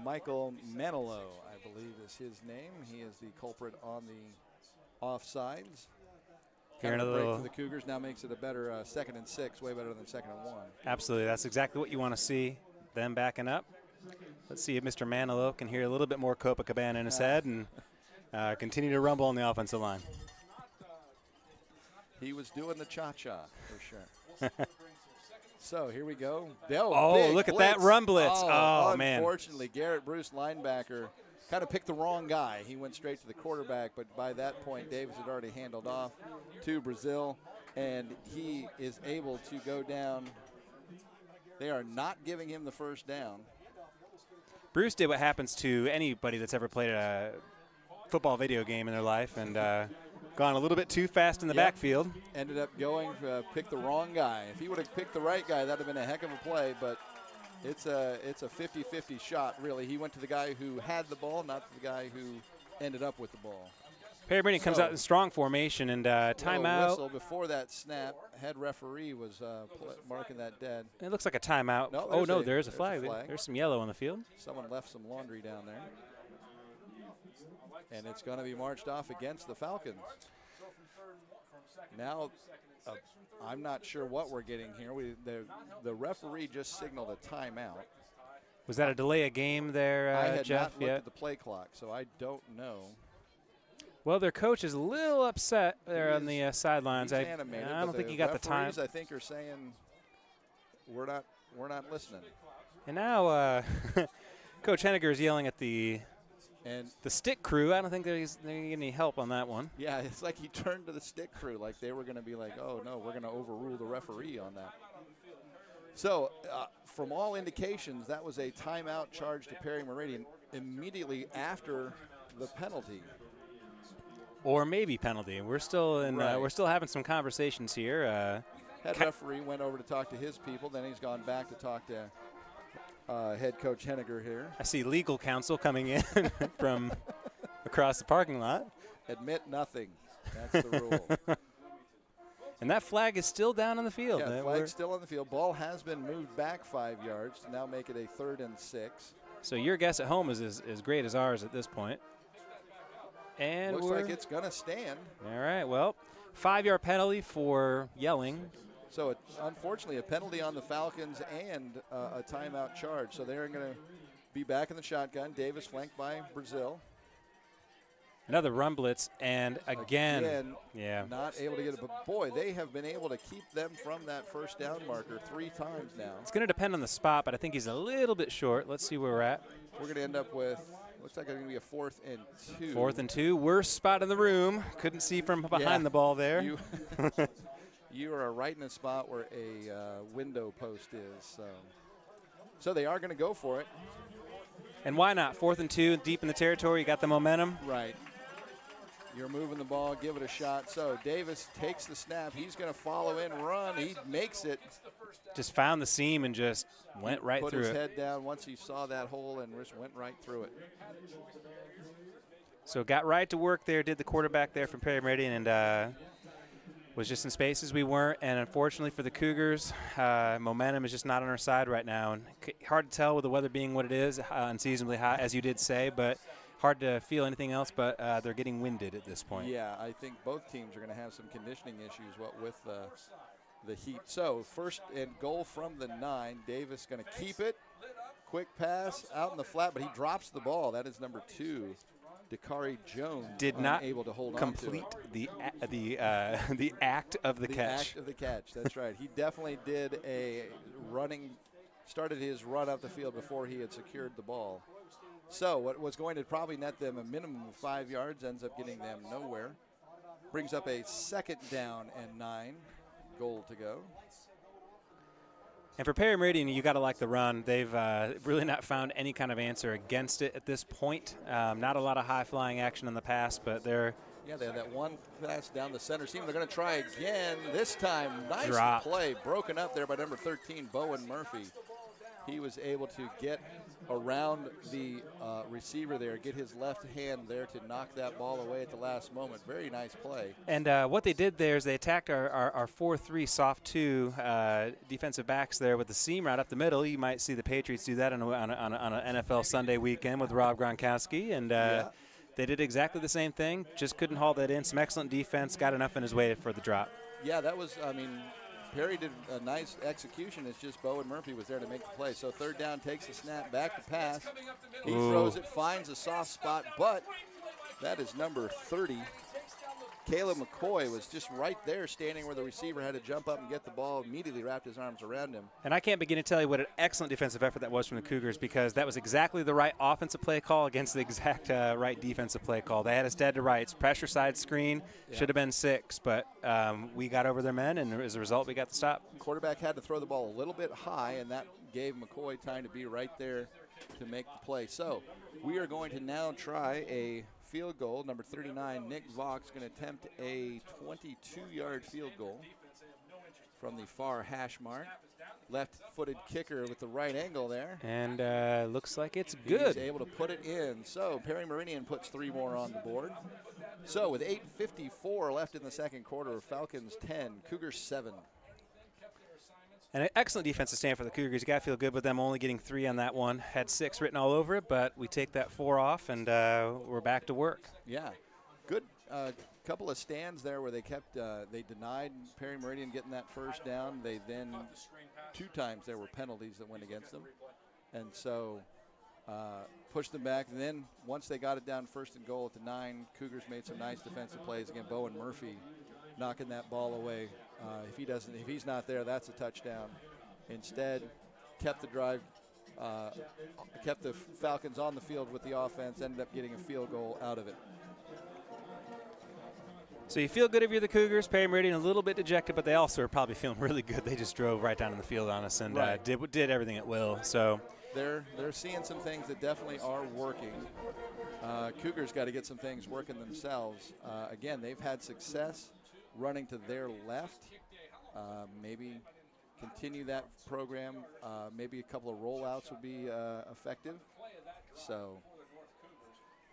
Michael Manilow, I believe is his name. He is the culprit on the offsides. Here Kind of a break break for the Cougars now makes it a better 2nd and 6, way better than 2nd and 1. Absolutely. That's exactly what you want to see, them backing up. Let's see if Mr. Manilow can hear a little bit more Copacabana in his head and continue to rumble on the offensive line. He was doing the cha-cha for sure. So here we go. Look at that run blitz. Oh, man. Unfortunately, Garrett Bruce, linebacker, kind of picked the wrong guy. He went straight to the quarterback, but by that point, Davis had already handled off to Brazil, and he is able to go down. They are not giving him the first down. Bruce did what happens to anybody that's ever played a football video game in their life, and gone a little bit too fast in the backfield. Ended up going, picked the wrong guy. If he would have picked the right guy, that would have been a heck of a play, but it's a 50-50 shot, really. He went to the guy who had the ball, not to the guy who ended up with the ball. Perry Meridian comes out in strong formation, and timeout. Whistle before that snap. Head referee was marking that dead. It looks like a timeout. No, there's a flag. There's some yellow on the field. Someone left some laundry down there. And it's going to be marched off against the Falcons. Now, I'm not sure what we're getting here. The referee just signaled a timeout. Was that a delay of game there, I had Jeff? not looked at the play clock, so I don't know. Well, their coach is a little upset there on the sidelines. He's I animated, don't think he got the time. referees, I think, are saying we're not listening. And now Coach Henniger is yelling at the stick crew. I don't think they're getting any help on that one. Yeah, it's like he turned to the stick crew like they were going to be like, oh, no, we're going to overrule the referee on that. So from all indications, that was a timeout charge to Perry Meridian immediately after the penalty. Or maybe penalty. We're still in. Right. We're still having some conversations here. Head referee went over to talk to his people. Then he's gone back to talk to head coach Henniger here. I see legal counsel coming in from across the parking lot. Admit nothing. That's the rule. And that flag is still down on the field. Yeah, flag's still on the field. Ball has been moved back 5 yards to now make it a 3rd and 6. So your guess at home is as great as ours at this point. And looks like it's going to stand. All right, well, 5-yard penalty for yelling. So, unfortunately, a penalty on the Falcons and a timeout charge. So they're going to be back in the shotgun. Davis flanked by Brazil. Another run blitz, and again yeah, not able to get it. But, boy, they have been able to keep them from that first down marker 3 times now. It's going to depend on the spot, but I think he's a little bit short. Let's see where we're at. We're going to end up with, looks like it's going to be a 4th and 2. 4th and 2. Worst spot in the room. Couldn't see from behind the ball there. You are right in a spot where a window post is. So they are going to go for it. And why not? 4th and 2, deep in the territory. You got the momentum. Right. You're moving the ball, give it a shot. So Davis takes the snap. He's going to follow in, run. He makes it. Just found the seam and just went right through it. Put his head down once he saw that hole and just went right through it. So got right to work there, did the quarterback there from Perry Meridian, and was just in spaces we weren't. And unfortunately for the Cougars, momentum is just not on our side right now. And hard to tell with the weather being what it is, unseasonably hot, as you did say, but hard to feel anything else, but they're getting winded at this point. Yeah, I think both teams are going to have some conditioning issues with the heat. So 1st and goal from the 9. Davis going to keep it. Quick pass out in the flat, but he drops the ball. That is number 2. Dakari Jones did not able to hold complete on to the act of the catch. Act of the catch. That's right. He definitely did started his run up the field before he had secured the ball. So what was going to probably net them a minimum of 5 yards ends up getting them nowhere. Brings up a 2nd down and 9. Goal to go. And for Perry Meridian, you got to like the run. They've really not found any kind of answer against it at this point. Not a lot of high-flying action in the past, but they're yeah, they had that one pass down the center seam. They're going to try again. This time, nice Drop. play. Broken up there by number 13, Bowen Murphy. He was able to get around the receiver there, get his left hand there to knock that ball away at the last moment. Very nice play. And what they did there is they attacked our 4-3 soft 2 defensive backs there with the seam right up the middle. You might see the Patriots do that on an NFL Sunday weekend with Rob Gronkowski. And they did exactly the same thing, just couldn't haul that in. Some excellent defense, got enough in his way for the drop. Yeah, that was, Perry did a nice execution. It's just Bowen Murphy was there to make the play. So 3rd down, takes the snap, back to pass. He throws it, finds a soft spot, but that is number 30. Caleb McCoy was just right there standing where the receiver had to jump up and get the ball, immediately wrapped his arms around him. And I can't begin to tell you what an excellent defensive effort that was from the Cougars, because that was exactly the right offensive play call against the exact right defensive play call. They had us dead to rights. Pressure side screen, should have been 6, but we got over their men, and as a result, we got the stop. Quarterback had to throw the ball a little bit high, and that gave McCoy time to be right there to make the play. So we are going to now try a field goal. Number 39, Nick Vox, going to attempt a 22-yard field goal from the far hash mark. Left-footed kicker with the right angle there. And looks like it's good. He's able to put it in. So Perry Meridian puts 3 more on the board. So with 8:54 left in the second quarter, Falcons 10, Cougars 7. And an excellent defensive stand for the Cougars. You got to feel good with them only getting 3 on that one. Had 6 written all over it, but we take that 4 off, and we're back to work. Yeah. Good couple of stands there where they kept they denied Perry Meridian getting that first down. They then 2 times there were penalties that went against them. And so pushed them back. And then once they got it down 1st and goal at the 9, Cougars made some nice defensive plays. Again, Bowen Murphy knocking that ball away. If he's not there, that's a touchdown. Instead, kept the drive, kept the Falcons on the field with the offense, ended up getting a field goal out of it. So you feel good if you're the Cougars. Perry Meridian a little bit dejected, but they also are probably feeling really good. They just drove right down in the field on us and did everything at will. So they're seeing some things that definitely are working. Cougars got to get some things working themselves. Again, they've had success running to their left. Maybe continue that program. Maybe a couple of rollouts would be effective. So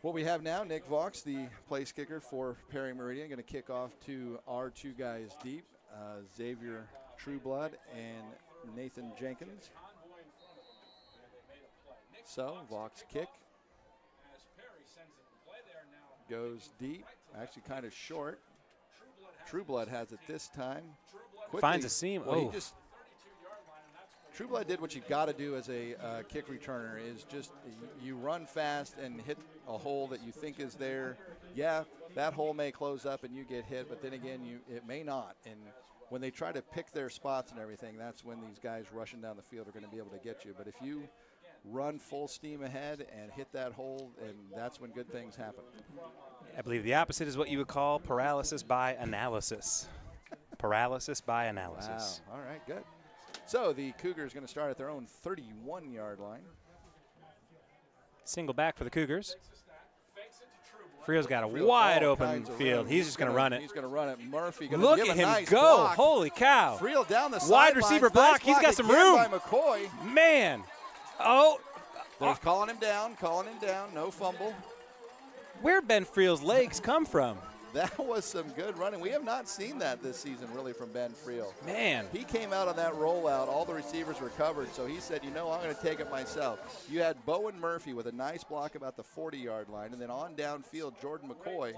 what we have now, Nick Vaux, the place kicker for Perry Meridian, going to kick off to our 2 guys deep, Xavier Trueblood and Nathan Jenkins. So Vaux kick goes deep, actually kind of short. Trueblood has it this time. Quickly, finds a seam. Well, Trueblood did what you got to do as a kick returner, is just you run fast and hit a hole that you think is there. Yeah, that hole may close up and you get hit, but then again, it may not. And when they try to pick their spots and everything, that's when these guys rushing down the field are going to be able to get you. But if you run full steam ahead and hit that hole, and that's when good things happen. I believe the opposite is what you would call paralysis by analysis. Paralysis by analysis. Wow. All right, good. So the Cougars going to start at their own 31-yard line. Single back for the Cougars. Frio's got a wide open field. He's just going to run it. He's going to run it. Murphy going to give at a him nice go. Block. Holy cow. Frio down the wide receiver block. Nice He's got some again room. By McCoy. Man. Oh. They're calling him down. No fumble. Where'd Ben Frio's legs come from? That was some good running. We have not seen that this season, really, from Ben Frio. Man. He came out on that rollout. All the receivers were covered, so he said, I'm going to take it myself. You had Bowen Murphy with a nice block about the 40-yard line, and then on downfield, Jordan McCoy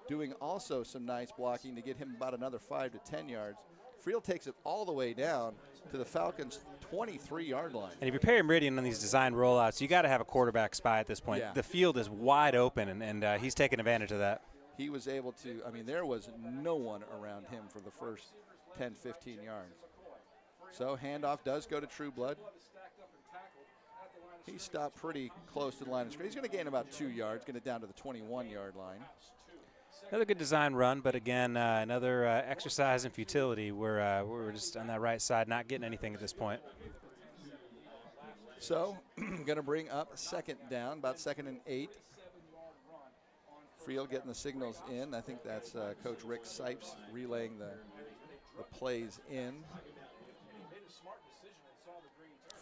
doing also some nice blocking to get him about another 5 to 10 yards. Frio takes it all the way down to the Falcons' 23-yard line. And if you're Perry Meridian on these design rollouts, you got to have a quarterback spy at this point. Yeah. The field is wide open, and he's taking advantage of that. He was able to, there was no one around him for the first 10, 15 yards. So handoff does go to Trueblood. He stopped pretty close to the line of scrimmage. He's going to gain about 2 yards, get it down to the 21-yard line. Another good design run, but again, another exercise in futility. We're just on that right side, not getting anything at this point. So going to bring up 2nd down, about 2nd and 8. Frio getting the signals in. I think that's Coach Rick Sipes relaying the plays in.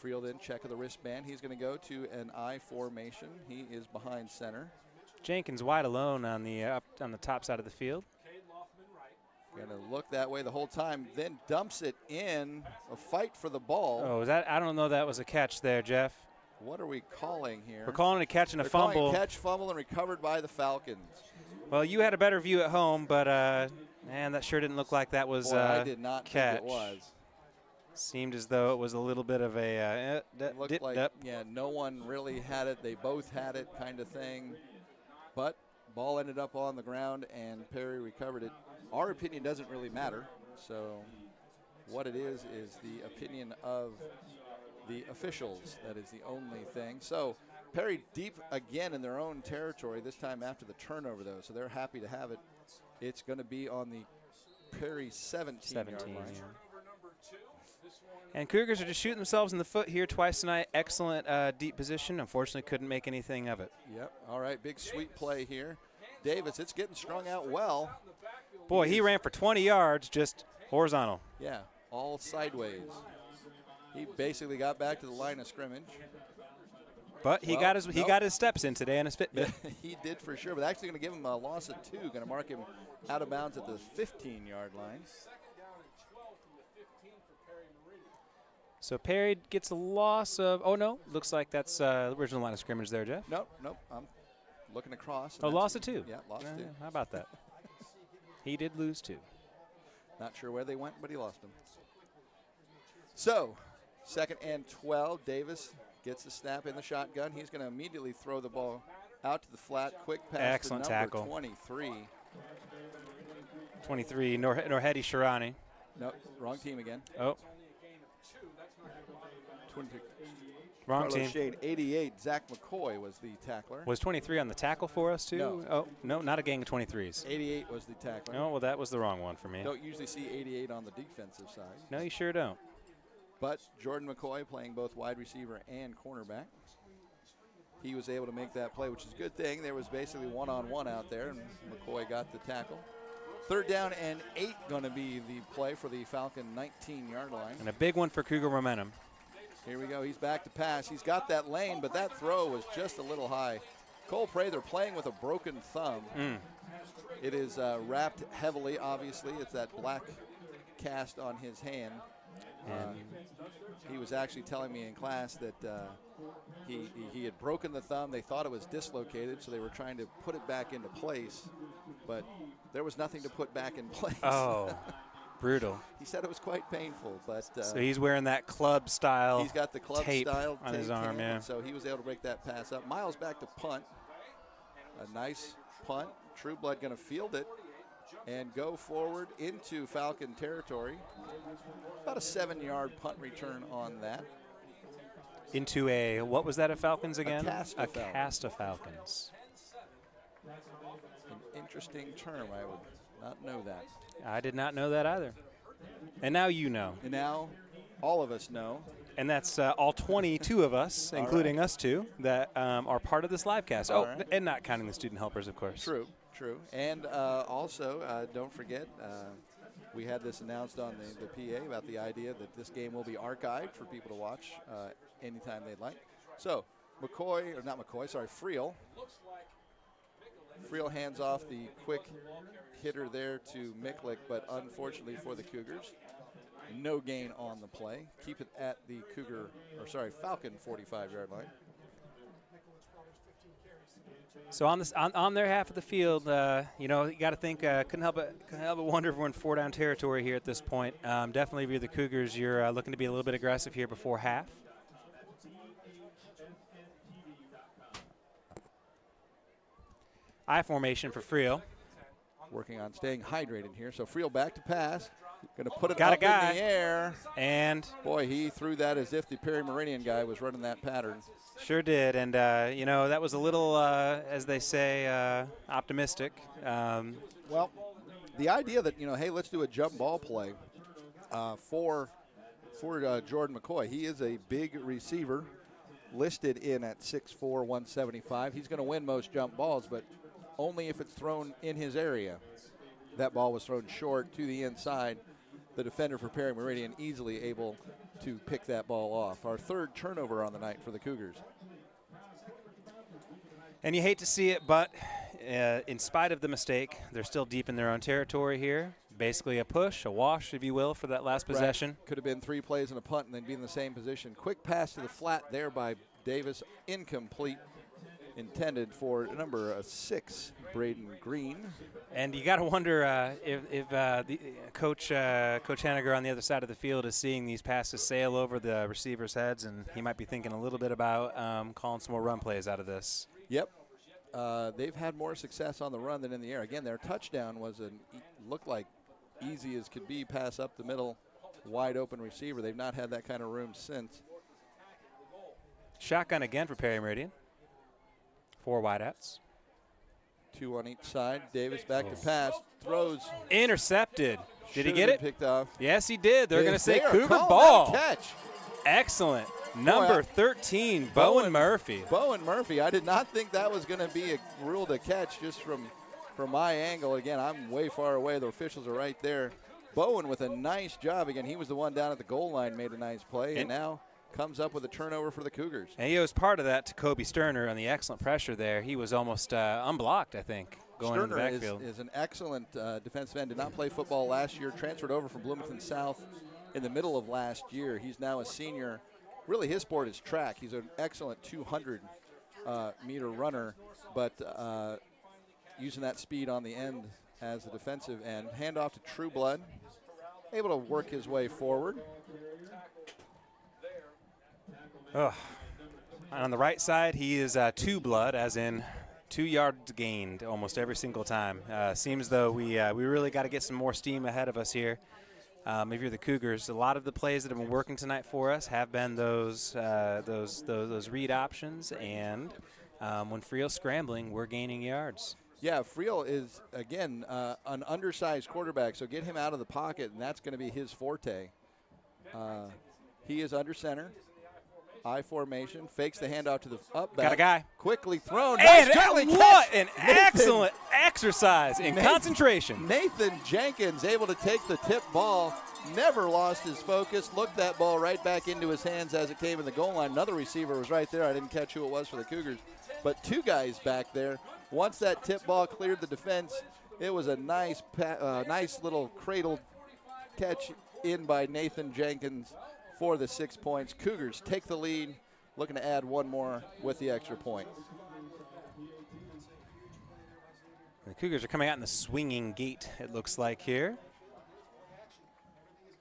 Frio then check of the wristband. He's going to go to an I formation. He is behind center. Jenkins wide alone on the top side of the field. Going to look that way the whole time, then dumps it in. A fight for the ball. Oh, I don't know that was a catch there, Jeff. What are we calling here? We're calling it a catch and a fumble. Calling catch, fumble, and recovered by the Falcons. Well, you had a better view at home, but man, that sure didn't look like that was I did not catch. think it was. Seemed as though it was a little bit of a looked like no one really had it. They both had it, kind of thing. But ball ended up on the ground, and Perry recovered it. Our opinion doesn't really matter. So what it is the opinion of the officials. That is the only thing. So Perry deep again in their own territory, this time after the turnover, though. So they're happy to have it. It's going to be on the Perry 17-yard line. Yeah. And Cougars are just shooting themselves in the foot here twice tonight. Excellent deep position. Unfortunately, couldn't make anything of it. Yep. All right, big sweep play here. Davis, it's getting strung out well. Boy, he ran for 20 yards, just horizontal. Yeah, all sideways. He basically got back to the line of scrimmage. But he got his steps in today on his Fitbit. He did for sure, but actually going to give him a loss of 2. Going to mark him out of bounds at the 15-yard line. So Perry gets a loss of, oh no, looks like that's the original line of scrimmage there, Jeff. Nope, I'm looking across. Oh, loss of 2. Yeah, lost 2. How about that? He did lose 2. Not sure where they went, but he lost them. So, 2nd and 12. Davis gets the snap in the shotgun. He's going to immediately throw the ball out to the flat. Quick pass Excellent to number tackle. 23. 23, Norhedi Sharani. Nope, wrong team again. Oh, 23. wrong Carlos team. Shade, 88. Zach McCoy was the tackler. Was 23 on the tackle for us, too? No. Oh, no, not a gang of 23s. 88 was the tackler. No, well, that was the wrong one for me. Don't usually see 88 on the defensive side. No, you sure don't. But Jordan McCoy playing both wide receiver and cornerback. He was able to make that play, which is a good thing. There was basically one-on-one out there, and McCoy got the tackle. 3rd down and 8 going to be the play for the Falcon 19-yard line. And a big one for Cougar momentum. Here we go. He's back to pass. He's got that lane, but that throw was just a little high. Cole Prather playing with a broken thumb. It is wrapped heavily, obviously. It's that black cast on his hand. He was actually telling me in class that he had broken the thumb. They thought it was dislocated, so they were trying to put it back into place. But there was nothing to put back in place. Oh, brutal. He said it was quite painful. But so he's wearing that club-style he's got the club tape style on his arm, yeah. So he was able to break that pass up. Miles back to punt. A nice punt. Trueblood going to field it and go forward into Falcon territory. About a 7-yard punt return on that. Into a, what was that of Falcons again? A cast of Falcons. An interesting term. I would not know that. I did not know that either. And now you know. And now all of us know. And that's all 22 of us, including right. us two, that are part of this live cast. All Oh, right. and not counting the student helpers, of course. True. And also, don't forget, we had this announced on the PA about the idea that this game will be archived for people to watch anytime they'd like. So, Friel. Friel hands off the quick hitter there to Miklik, but unfortunately for the Cougars, no gain on the play. Keep it at the Falcon 45-yard line. So on their half of the field, you got to think. Couldn't help but wonder if we're in 4-down territory here at this point. Definitely, if you're the Cougars, you're looking to be a little bit aggressive here before half. I formation for Friel. Working on staying hydrated here. So Friel back to pass. Going to put it Got up a guy in the air. And boy, he threw that as if the Perry Meridian guy was running that pattern. Sure did. And, that was a little, as they say, optimistic. Well, the idea that, hey, let's do a jump ball play for Jordan McCoy. He is a big receiver, listed in at 6'4", 175. He's going to win most jump balls, but only if it's thrown in his area. That ball was thrown short to the inside. The defender for Perry Meridian easily able to pick that ball off. Our 3rd turnover on the night for the Cougars. And you hate to see it, but in spite of the mistake, they're still deep in their own territory here. Basically a push, a wash, if you will, for that last possession. Could have been 3 plays and a punt and then be in the same position. Quick pass to the flat there by Davis. Incomplete. Intended for number 6, Braden Green. And you got to wonder if the Coach Henniger on the other side of the field is seeing these passes sail over the receivers' heads, and he might be thinking a little bit about calling some more run plays out of this. Yep. They've had more success on the run than in the air. Again, their touchdown was looked like easy as could be, pass up the middle, wide open receiver. They've not had that kind of room since. Shotgun again for Perry Meridian. 4 wideouts. 2 on each side. Davis back to pass. Throws. Intercepted. Did he get it? Picked off. Yes, he did. They're going to say Cougar ball. ball. Catch. Excellent. Number 13, Bowen Murphy. Bowen Murphy. I did not think that was going to be a rule to catch just from my angle. Again, I'm way far away. The officials are right there. Bowen with a nice job. Again, he was the one down at the goal line, made a nice play, and now comes up with a turnover for the Cougars. And he owes part of that to Kobe Sterner on the excellent pressure there. He was almost unblocked, I think, going in the backfield. Is an excellent defensive end. Did not play football last year. Transferred over from Bloomington South in the middle of last year. He's now a senior. Really, his sport is track. He's an excellent 200-meter runner, but using that speed on the end as the defensive end. Handoff to Trueblood. Able to work his way forward. Ugh. And on the right side, he is two blood, as in 2 yards gained almost every single time. Seems though we really got to get some more steam ahead of us here. If you're the Cougars, a lot of the plays that have been working tonight for us have been those read options, and when Friel's scrambling, we're gaining yards. Yeah, Friel is, again, an undersized quarterback, so get him out of the pocket, and that's going to be his forte. He is under center, I formation, fakes the handoff to the up back. Got a guy. Quickly thrown. And Nice what an excellent exercise in concentration. Nathan Jenkins able to take the tip ball, never lost his focus, looked that ball right back into his hands as it came in the goal line. Another receiver was right there. I didn't catch who it was for the Cougars, but 2 guys back there. Once that tip ball cleared the defense, it was a nice little cradle catch in by Nathan Jenkins for the 6 points. Cougars take the lead, looking to add 1 more with the extra point. The Cougars are coming out in the swinging gate, it looks like here.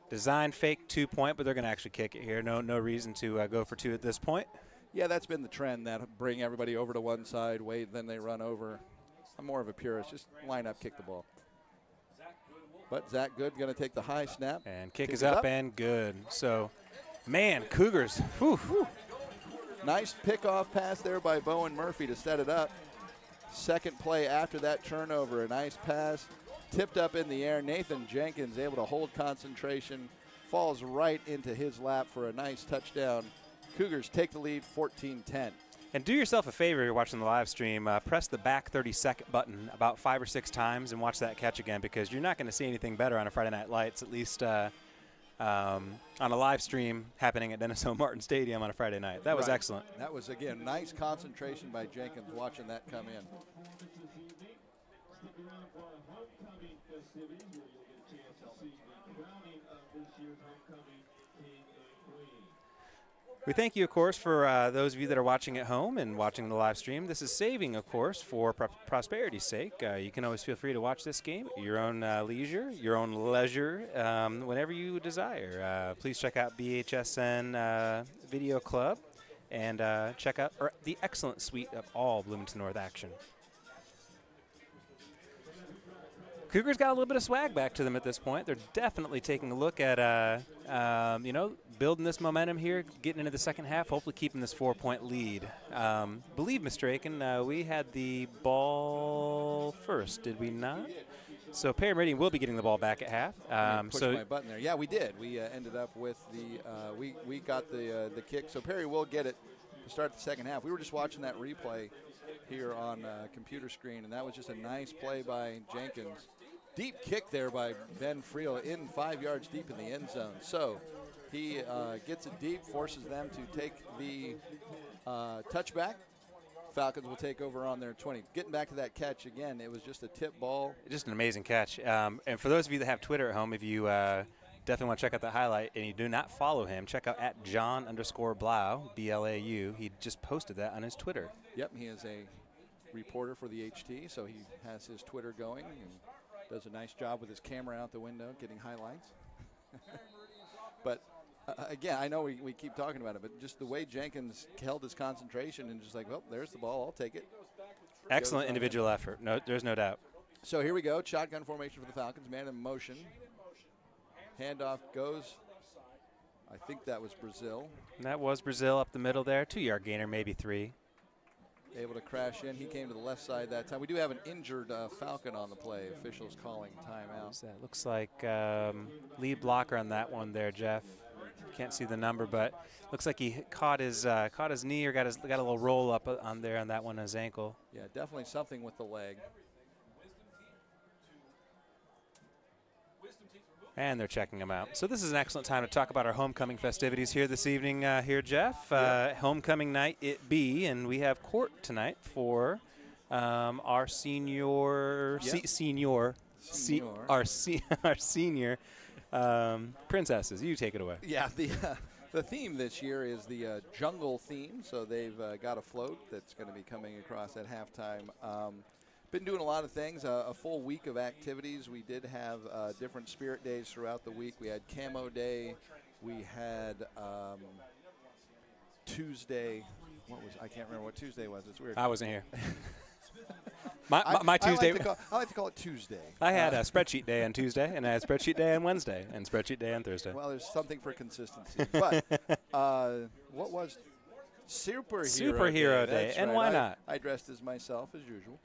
Design fake 2-point, but they're going to actually kick it here. No reason to go for 2 at this point. Yeah, that's been the trend, that bring everybody over to one side, wait, then they run over. I'm more of a purist. Just line up, kick the ball. But Zach Good going to take the high snap. And kick is up and good. So, man, Cougars. Whew. Nice pickoff pass there by Bowen Murphy to set it up. Second play after that turnover, a nice pass. Tipped up in the air. Nathan Jenkins able to hold concentration. Falls right into his lap for a nice touchdown. Cougars take the lead 14-10. And do yourself a favor, you're watching the live stream, press the back 30-second button about 5 or 6 times and watch that catch again, because you're not going to see anything better on a Friday Night Lights, at least on a live stream happening at Dennis O. Martin Stadium on a Friday night. That was excellent. That was, again, nice concentration by Jenkins watching that come in. We thank you, of course, for those of you that are watching at home and watching the live stream. This is saving, of course, for prosperity's sake. You can always feel free to watch this game at your own leisure, whenever you desire. Please check out BHSN Video Club and check out the excellent suite of all Bloomington North action. Cougars got a little bit of swag back to them at this point. They're definitely taking a look at, building this momentum here, getting into the second half, hopefully keeping this 4-point lead. Believe Mr. Aiken, we had the ball first, did we not? So Perry Meridian will be getting the ball back at half. Push my button there. Yeah, we did. We ended up with the we got the kick. So Perry will get it to start the second half. We were just watching that replay here on computer screen, and that was just a nice play by Jenkins. Deep kick there by Ben Friel, in 5 yards deep in the end zone. So he gets it deep, forces them to take the touchback. Falcons will take over on their 20. Getting back to that catch again, it was just a tip ball. Just an amazing catch. And for those of you that have Twitter at home, if you definitely want to check out the highlight and you do not follow him, check out at John_Blau, B-L-A-U. He just posted that on his Twitter. Yep, he is a reporter for the HT, so he has his Twitter going and does a nice job with his camera out the window getting highlights. But again, I know we keep talking about it, but just the way Jenkins held his concentration and just like, well, there's the ball, I'll take it. Excellent individual effort. No, there's no doubt. So here we go, shotgun formation for the Falcons, man in motion. Handoff goes, I think that was Brazil. And that was Brazil up the middle there, 2-yard gainer, maybe 3. Able to crash in. He came to the left side that time. We do have an injured Falcon on the play. Officials calling timeout. That looks like lead blocker on that one there, Jeff. Can't see the number, but looks like he caught his knee or got a little roll up on there on that one, his ankle. Yeah, definitely something with the leg. And they're checking him out. So this is an excellent time to talk about our homecoming festivities here this evening, Jeff. Homecoming night it be, and we have court tonight for our senior princesses. You take it away. Yeah, the theme this year is the jungle theme. So they've got a float that's going to be coming across at halftime. Been doing a lot of things, a full week of activities. We did have different spirit days throughout the week. We had Camo Day. We had Tuesday. I can't remember what Tuesday was. It's weird. I wasn't here. my Tuesday. I like to call it Tuesday. I had a spreadsheet day on Tuesday, and I had spreadsheet day on Wednesday, and spreadsheet day on Thursday. Well, there's something for consistency. But what was Superhero Day? That's And right. why not? I dressed as myself as usual.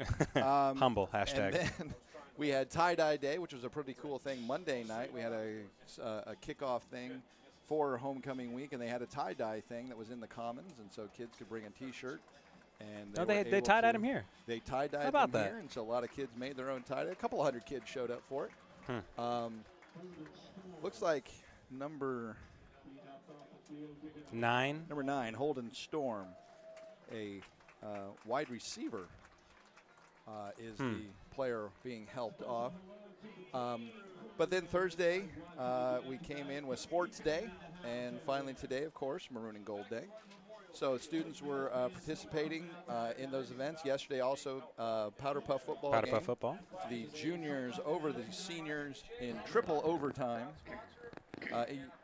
Humble hashtag. And then we had tie-dye day, which was a pretty cool thing. Monday night we had a kickoff thing for homecoming week, and they had a tie-dye thing that was in the Commons, and so kids could bring a T-shirt. And they tie-dyed them here. They tie-dyed about them that? here, and so a lot of kids made their own tie-dye. A couple hundred kids showed up for it. Looks like number 9. Number 9, Holden Storm, a wide receiver, is the player being helped off. But then Thursday, we came in with Sports Day, and finally today, of course, Maroon and Gold Day. So students were participating in those events. Yesterday also, Powder Puff football Powder game. Puff football. The juniors over the seniors in triple overtime.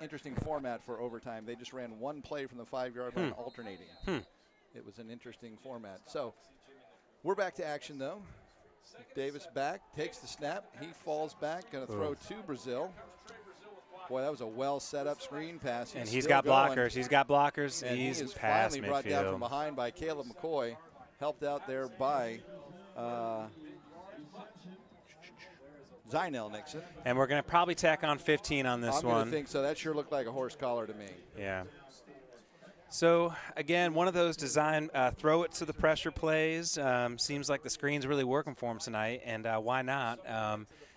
Interesting format for overtime. They just ran one play from the 5-yard line alternating. It was an interesting format. So we're back to action, though. Davis back, takes the snap. He falls back, going to throw to Brazil. Boy, that was a well set up screen pass. And he's got blockers. He's got blockers. And he's he is past finally brought down from behind by Caleb McCoy. Helped out there by Zynel Nixon. And we're going to probably tack on 15 on this one. I think so. That sure looked like a horse collar to me. Yeah. So, again, one of those design throw it to the pressure plays. Seems like the screen's really working for him tonight, and why not?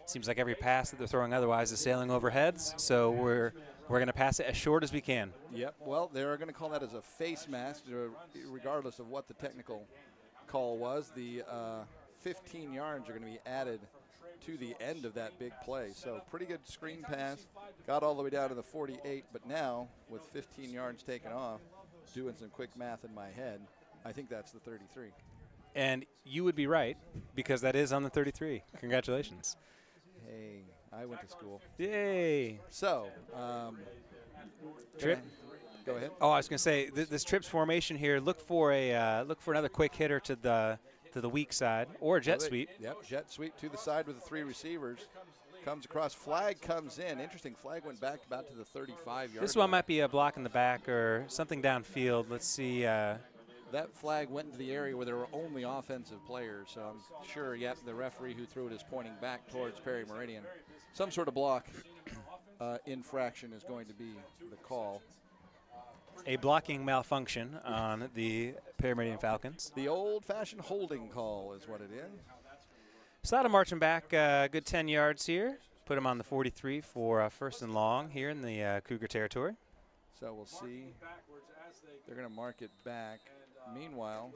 Seems like every pass that they're throwing otherwise is sailing over heads, so we're going to pass it as short as we can. Yep. Well, they're going to call that as a face mask, regardless of what the technical call was. The 15 yards are going to be added to the end of that big play. So pretty good screen pass. Got all the way down to the 48, but now with 15 yards taken off, doing some quick math in my head, I think that's the 33. And you would be right, because that is on the 33. Congratulations. Hey, I went to school. Yay. So, Trip. Go ahead. Oh, I was going to say, this trips formation here, look for another quick hitter to the weak side, or a jet sweep. Yep, jet sweep to the side with the 3 receivers. Comes across, flag comes in. Interesting, flag went back about to the 35-yard This one might be a block in the back or something downfield. Let's see. That flag went into the area where there were only offensive players, so I'm sure, yep, the referee who threw it is pointing back towards Perry Meridian. Some sort of block infraction is going to be the call. A blocking malfunction on the Perry Meridian Falcons. The old-fashioned holding call is what it is. Slaughter marching back good 10 yards here. Put him on the 43 for first and long here in the Cougar territory. So we'll see. They're going to mark it back. Meanwhile,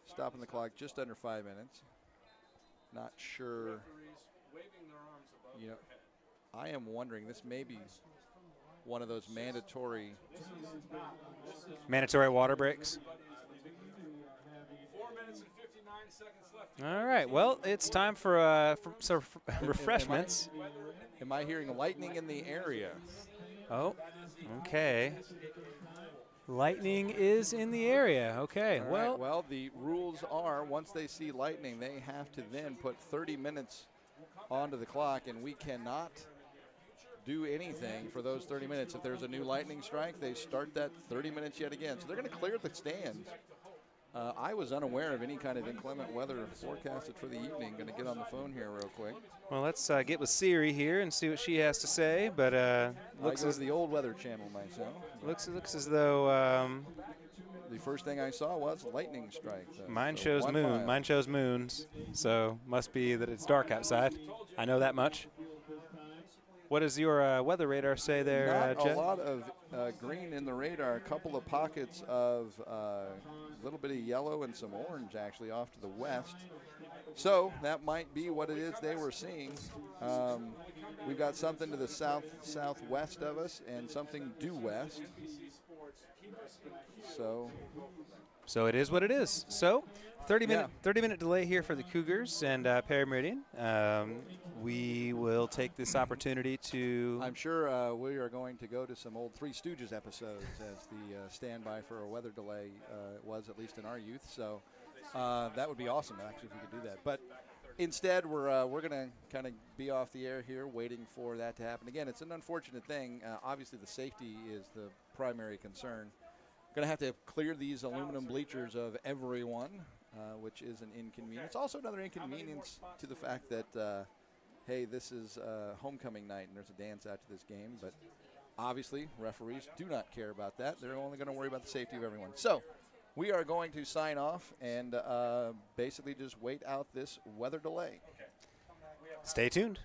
stopping the clock just under 5 minutes. Not sure. You know, I am wondering, this may be one of those mandatory water breaks. 4 minutes and 59 seconds left. All right. Well, it's time for some refreshments. Am I hearing lightning in the area? Oh, okay. Lightning is in the area. Okay. All well, right. Well, the rules are once they see lightning, they have to then put 30 minutes onto the clock, and we cannot do anything for those 30 minutes. If there's a new lightning strike, they start that 30 minutes yet again. So they're going to clear the stands. I was unaware of any kind of inclement weather forecasted for the evening. Going to get on the phone here real quick. Well, let's get with Siri here and see what she has to say. But looks as the old Weather Channel myself. Looks as though the first thing I saw was lightning strike. Mine shows moon. Mile. Mine shows moons. So must be that it's dark outside. I know that much. What does your weather radar say there, Not Jet? a lot of green in the radar. A couple of pockets of a little bit of yellow and some orange actually off to the west. So that might be what it is they were seeing. We've got something to the southwest of us and something due west. So So it is what it is. So 30-minute Yeah. 30-minute delay here for the Cougars and Perry Meridian. We will take this opportunity to. I'm sure we are going to go to some old Three Stooges episodes as the standby for a weather delay was, at least in our youth. So that would be awesome, actually, if we could do that. But instead, we're going to kind of be off the air here, waiting for that to happen. Again, it's an unfortunate thing. Obviously, the safety is the primary concern. Going to have to clear these aluminum bleachers of everyone, which is an inconvenience. Also, another inconvenience to the fact that, hey, this is homecoming night and there's a dance after this game. But obviously, referees do not care about that. They're only going to worry about the safety of everyone. So we are going to sign off and basically just wait out this weather delay. Stay tuned.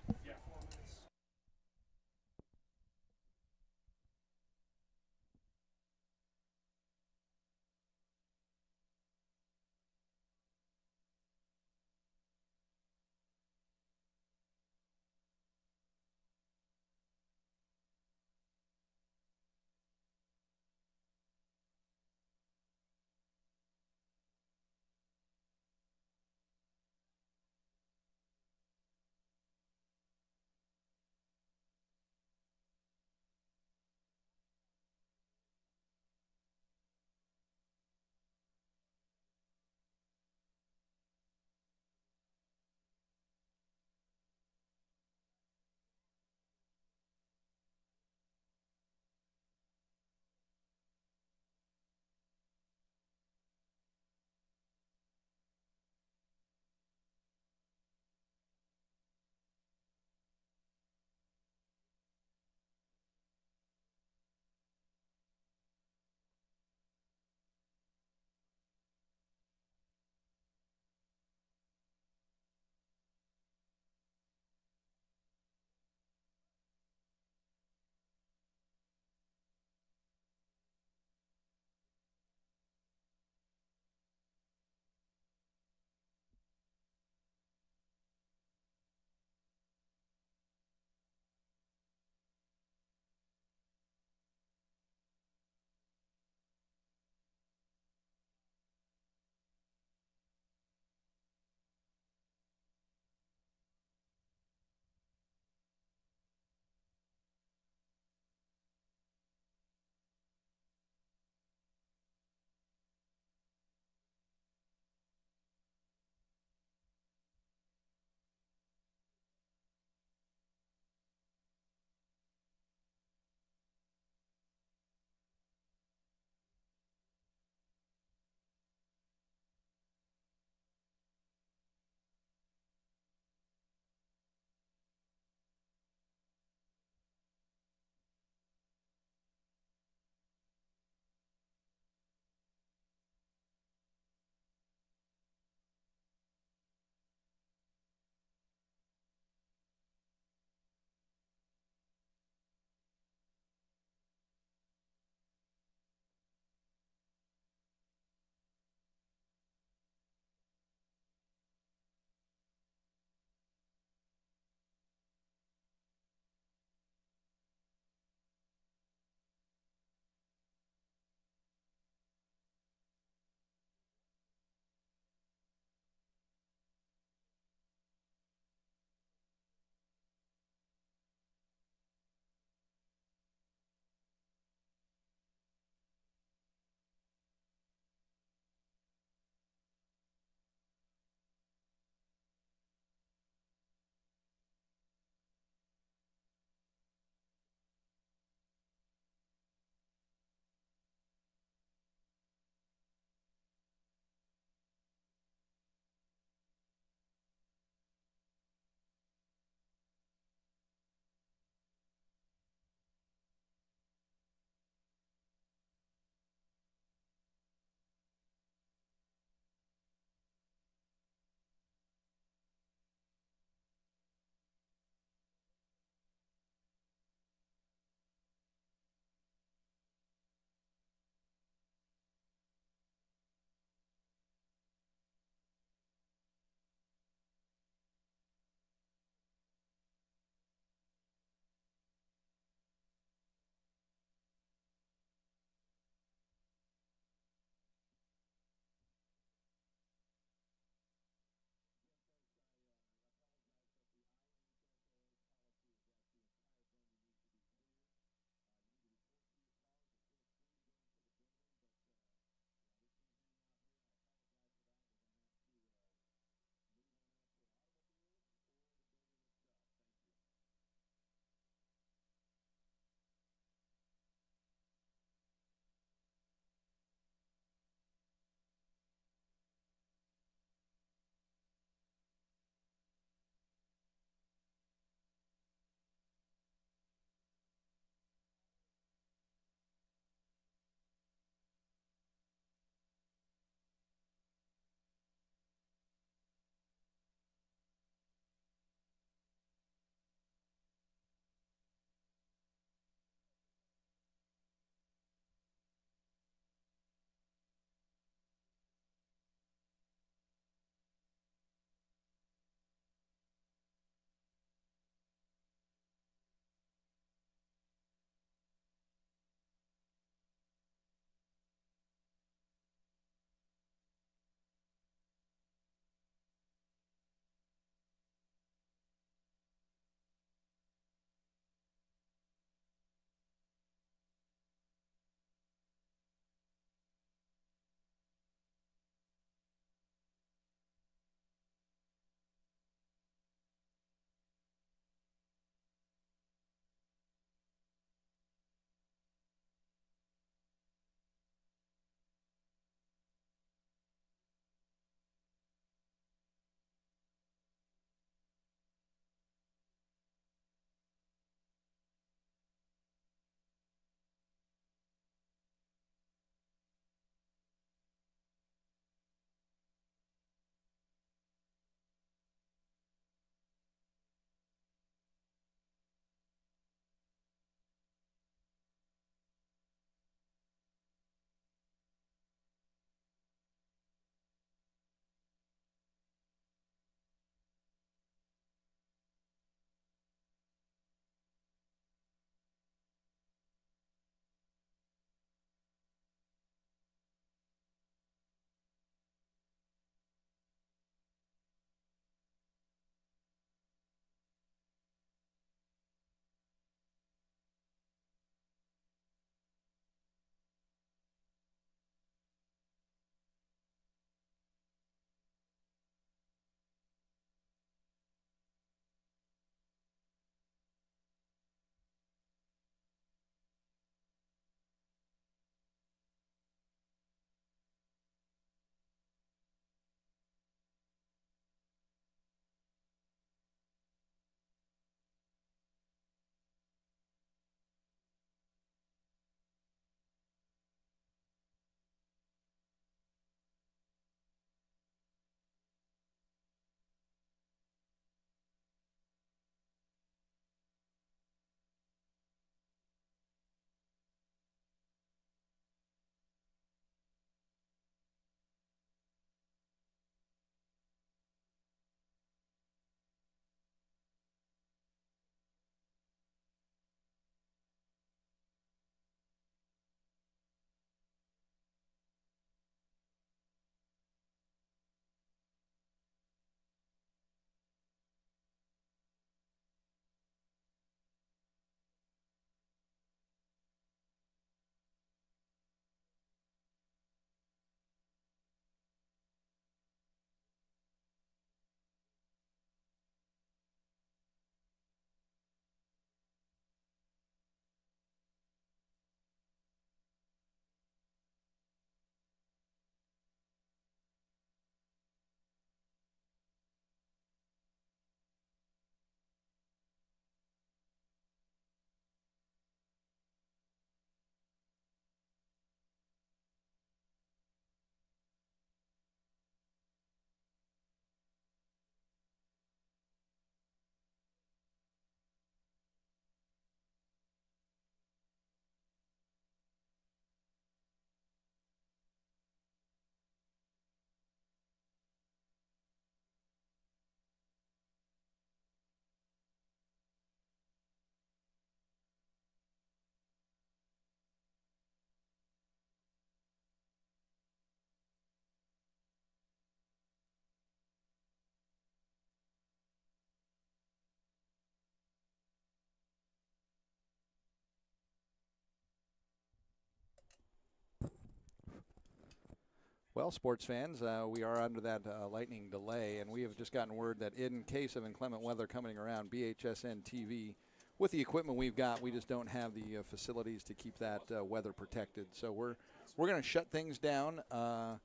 Well, sports fans, we are under that lightning delay, and we have just gotten word that in case of inclement weather coming around, BHSN TV, with the equipment we've got, we just don't have the facilities to keep that weather protected. So we're going to shut things down. We're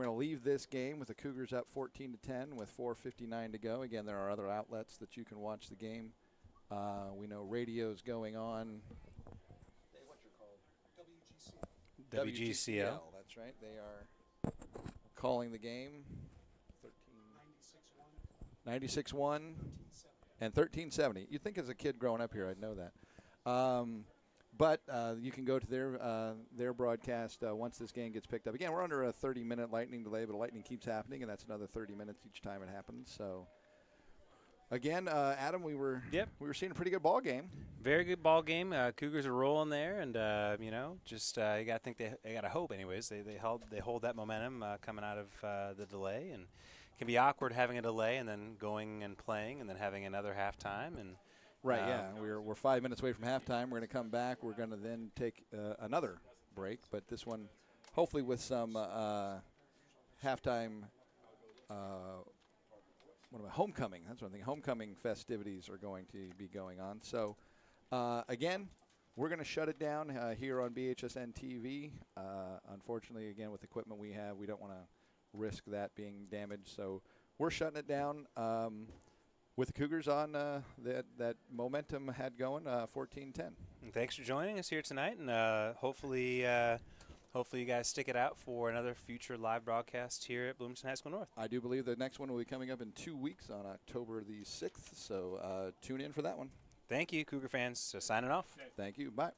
going to leave this game with the Cougars up 14-10 with 4:59 to go. Again, there are other outlets that you can watch the game. We know radio's going on. What's your call? WGCL. That's right. They are calling the game. 96-1 and 1370. You'd think as a kid growing up here I'd know that. But you can go to their broadcast once this game gets picked up. Again, we're under a 30-minute lightning delay, but lightning keeps happening, and that's another 30 minutes each time it happens. So, again, Adam, we were seeing a pretty good ball game. Very good ball game. Cougars are rolling there, and you got to think they got to hope, anyways. They hold that momentum coming out of the delay, and it can be awkward having a delay and then going and playing and then having another halftime and. Right, yeah. We're 5 minutes away from halftime. We're going to come back. We're going to then take another break, but this one hopefully with some halftime homecoming. That's one thing. Homecoming festivities are going to be going on. So, again, we're going to shut it down here on BHSN TV. Unfortunately, again, with the equipment we have, we don't want to risk that being damaged. So we're shutting it down. With the Cougars on that momentum had going, 14-10. And thanks for joining us here tonight, and hopefully you guys stick it out for another future live broadcast here at Bloomington High School North. I do believe the next one will be coming up in 2 weeks on October the 6th, so tune in for that one. Thank you, Cougar fans. So signing off. Thank you. Bye.